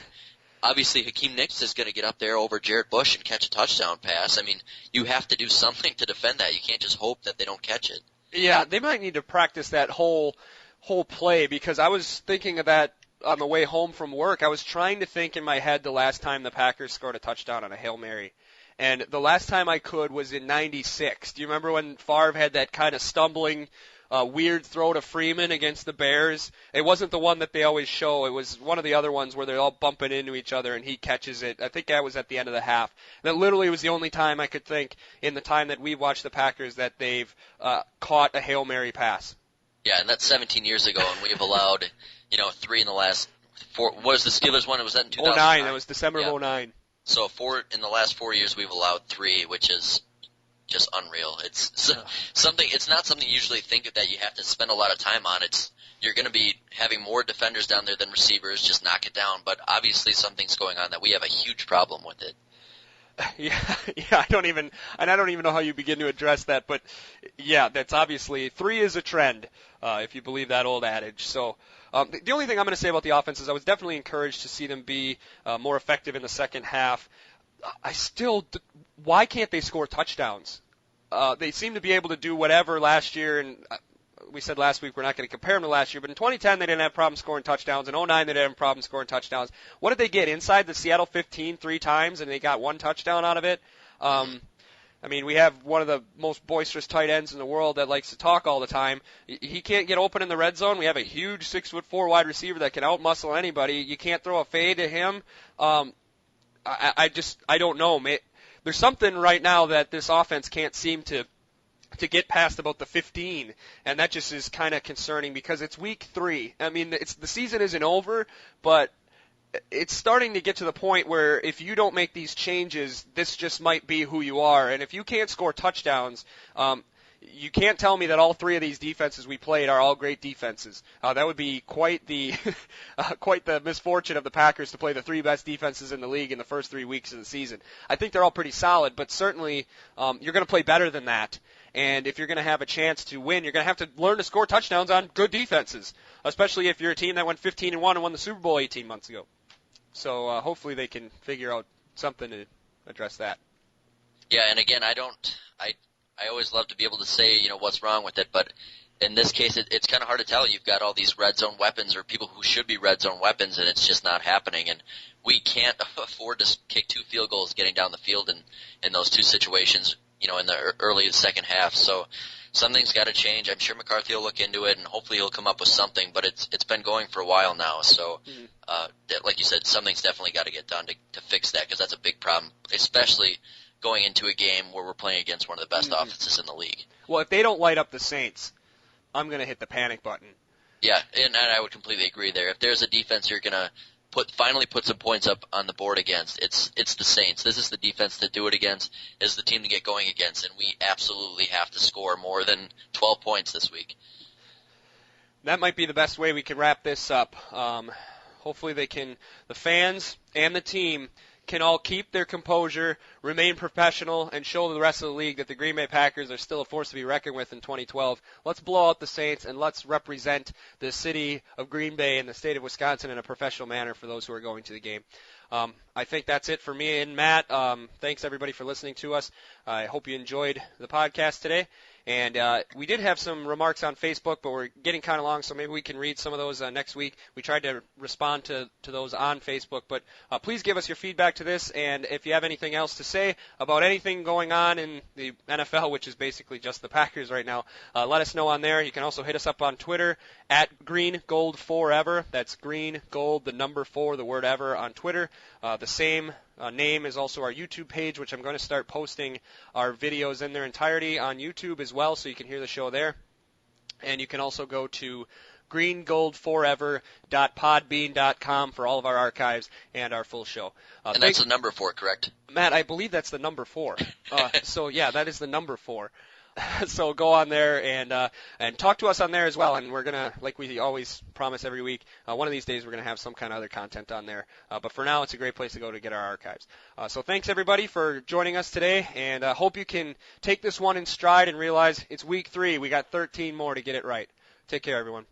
obviously, Hakeem Nicks is going to get up there over Jarrett Bush and catch a touchdown pass. I mean, you have to do something to defend that. You can't just hope that they don't catch it. Yeah, they might need to practice that whole play, because I was thinking of that on the way home from work. I was trying to think in my head the last time the Packers scored a touchdown on a Hail Mary. And the last time I could was in '96. Do you remember when Favre had that kind of stumbling weird throw to Freeman against the Bears? It wasn't the one that they always show. It was one of the other ones where they're all bumping into each other and he catches it. I think that was at the end of the half. That literally was the only time I could think in the time that we watched the Packers that they've caught a Hail Mary pass. Yeah, and that's 17 years ago, and we have allowed, 3 in the last 4. What was the Steelers one? Was that in 2009? 09. That was December of 09. So in the last 4 years, we've allowed 3, which is just unreal. It's not something you usually think of that you have to spend a lot of time on. You're going to be having more defenders down there than receivers. Just knock it down. But obviously something's going on that we have a huge problem with it. Yeah, I don't even know how you begin to address that, but yeah, that's obviously 3 is a trend, if you believe that old adage. So the only thing I'm going to say about the offense is I was definitely encouraged to see them be more effective in the second half. Why can't they score touchdowns? They seem to be able to do whatever last year, and we said last week we're not going to compare them to last year, but in 2010 they didn't have problems scoring touchdowns. In 09 they didn't have problems scoring touchdowns. What did they get? Inside the Seattle 15 3 times, and they got 1 touchdown out of it? I mean, we have one of the most boisterous tight ends in the world that likes to talk all the time. He can't get open in the red zone. We have a huge 6'4" wide receiver that can outmuscle anybody. You can't throw a fade to him. I don't know. There's something right now that this offense can't seem to get past about the 15, and that just is kind of concerning because it's week 3. I mean, the season isn't over, but it's starting to get to the point where if you don't make these changes, this just might be who you are. And if you can't score touchdowns, you can't tell me that all 3 of these defenses we played are all great defenses. That would be quite the misfortune of the Packers to play the 3 best defenses in the league in the first 3 weeks of the season. I think they're all pretty solid, but certainly you're going to play better than that. And if you're going to have a chance to win, you're going to have to learn to score touchdowns on good defenses, especially if you're a team that went 15-1 and won the Super Bowl 18 months ago. So hopefully they can figure out something to address that. Yeah, and again, I always love to be able to say, what's wrong with it, but in this case, it's kind of hard to tell. You've got all these red zone weapons or people who should be red zone weapons, and it's just not happening. And we can't afford to kick 2 field goals getting down the field in those 2 situations, in the early second half. So something's got to change. I'm sure McCarthy will look into it, and hopefully he'll come up with something, but it's been going for a while now. So, like you said, something's definitely got to get done to fix that, because that's a big problem, especially going into a game where we're playing against one of the best offenses in the league. Well, if they don't light up the Saints, I'm going to hit the panic button. Yeah, and I would completely agree there. If there's a defense you're going to finally put some points up on the board against, it's the Saints. This is the defense to do it against, is the team to get going against, and we absolutely have to score more than 12 points this week. That might be the best way we can wrap this up. Hopefully the fans and the team can all keep their composure, remain professional, and show the rest of the league that the Green Bay Packers are still a force to be reckoned with in 2012. Let's blow out the Saints, and let's represent the city of Green Bay and the state of Wisconsin in a professional manner for those who are going to the game. I think that's it for me and Matt. Thanks, everybody, for listening to us. I hope you enjoyed the podcast today. And we did have some remarks on Facebook, but we're getting kind of long, so maybe we can read some of those next week. We tried to respond to those on Facebook, but please give us your feedback to this, and if you have anything else to say about anything going on in the NFL, which is basically just the Packers right now, let us know on there. You can also hit us up on Twitter at greengold4ever. That's green gold, the number 4, the word ever on Twitter. The same name is also our YouTube page, which I'm going to start posting our videos in their entirety on YouTube as well, so you can hear the show there. And you can also go to greengoldforever.podbean.com for all of our archives and our full show. And that's the number 4, correct? Matt, I believe that's the number 4. So yeah, that is the number 4. So go on there and talk to us on there as well. And we're gonna, like we always promise every week, one of these days we're gonna have some kind of other content on there. But for now, it's a great place to go to get our archives. So thanks everybody for joining us today, and hope you can take this one in stride and realize it's week 3. We got 13 more to get it right. Take care, everyone.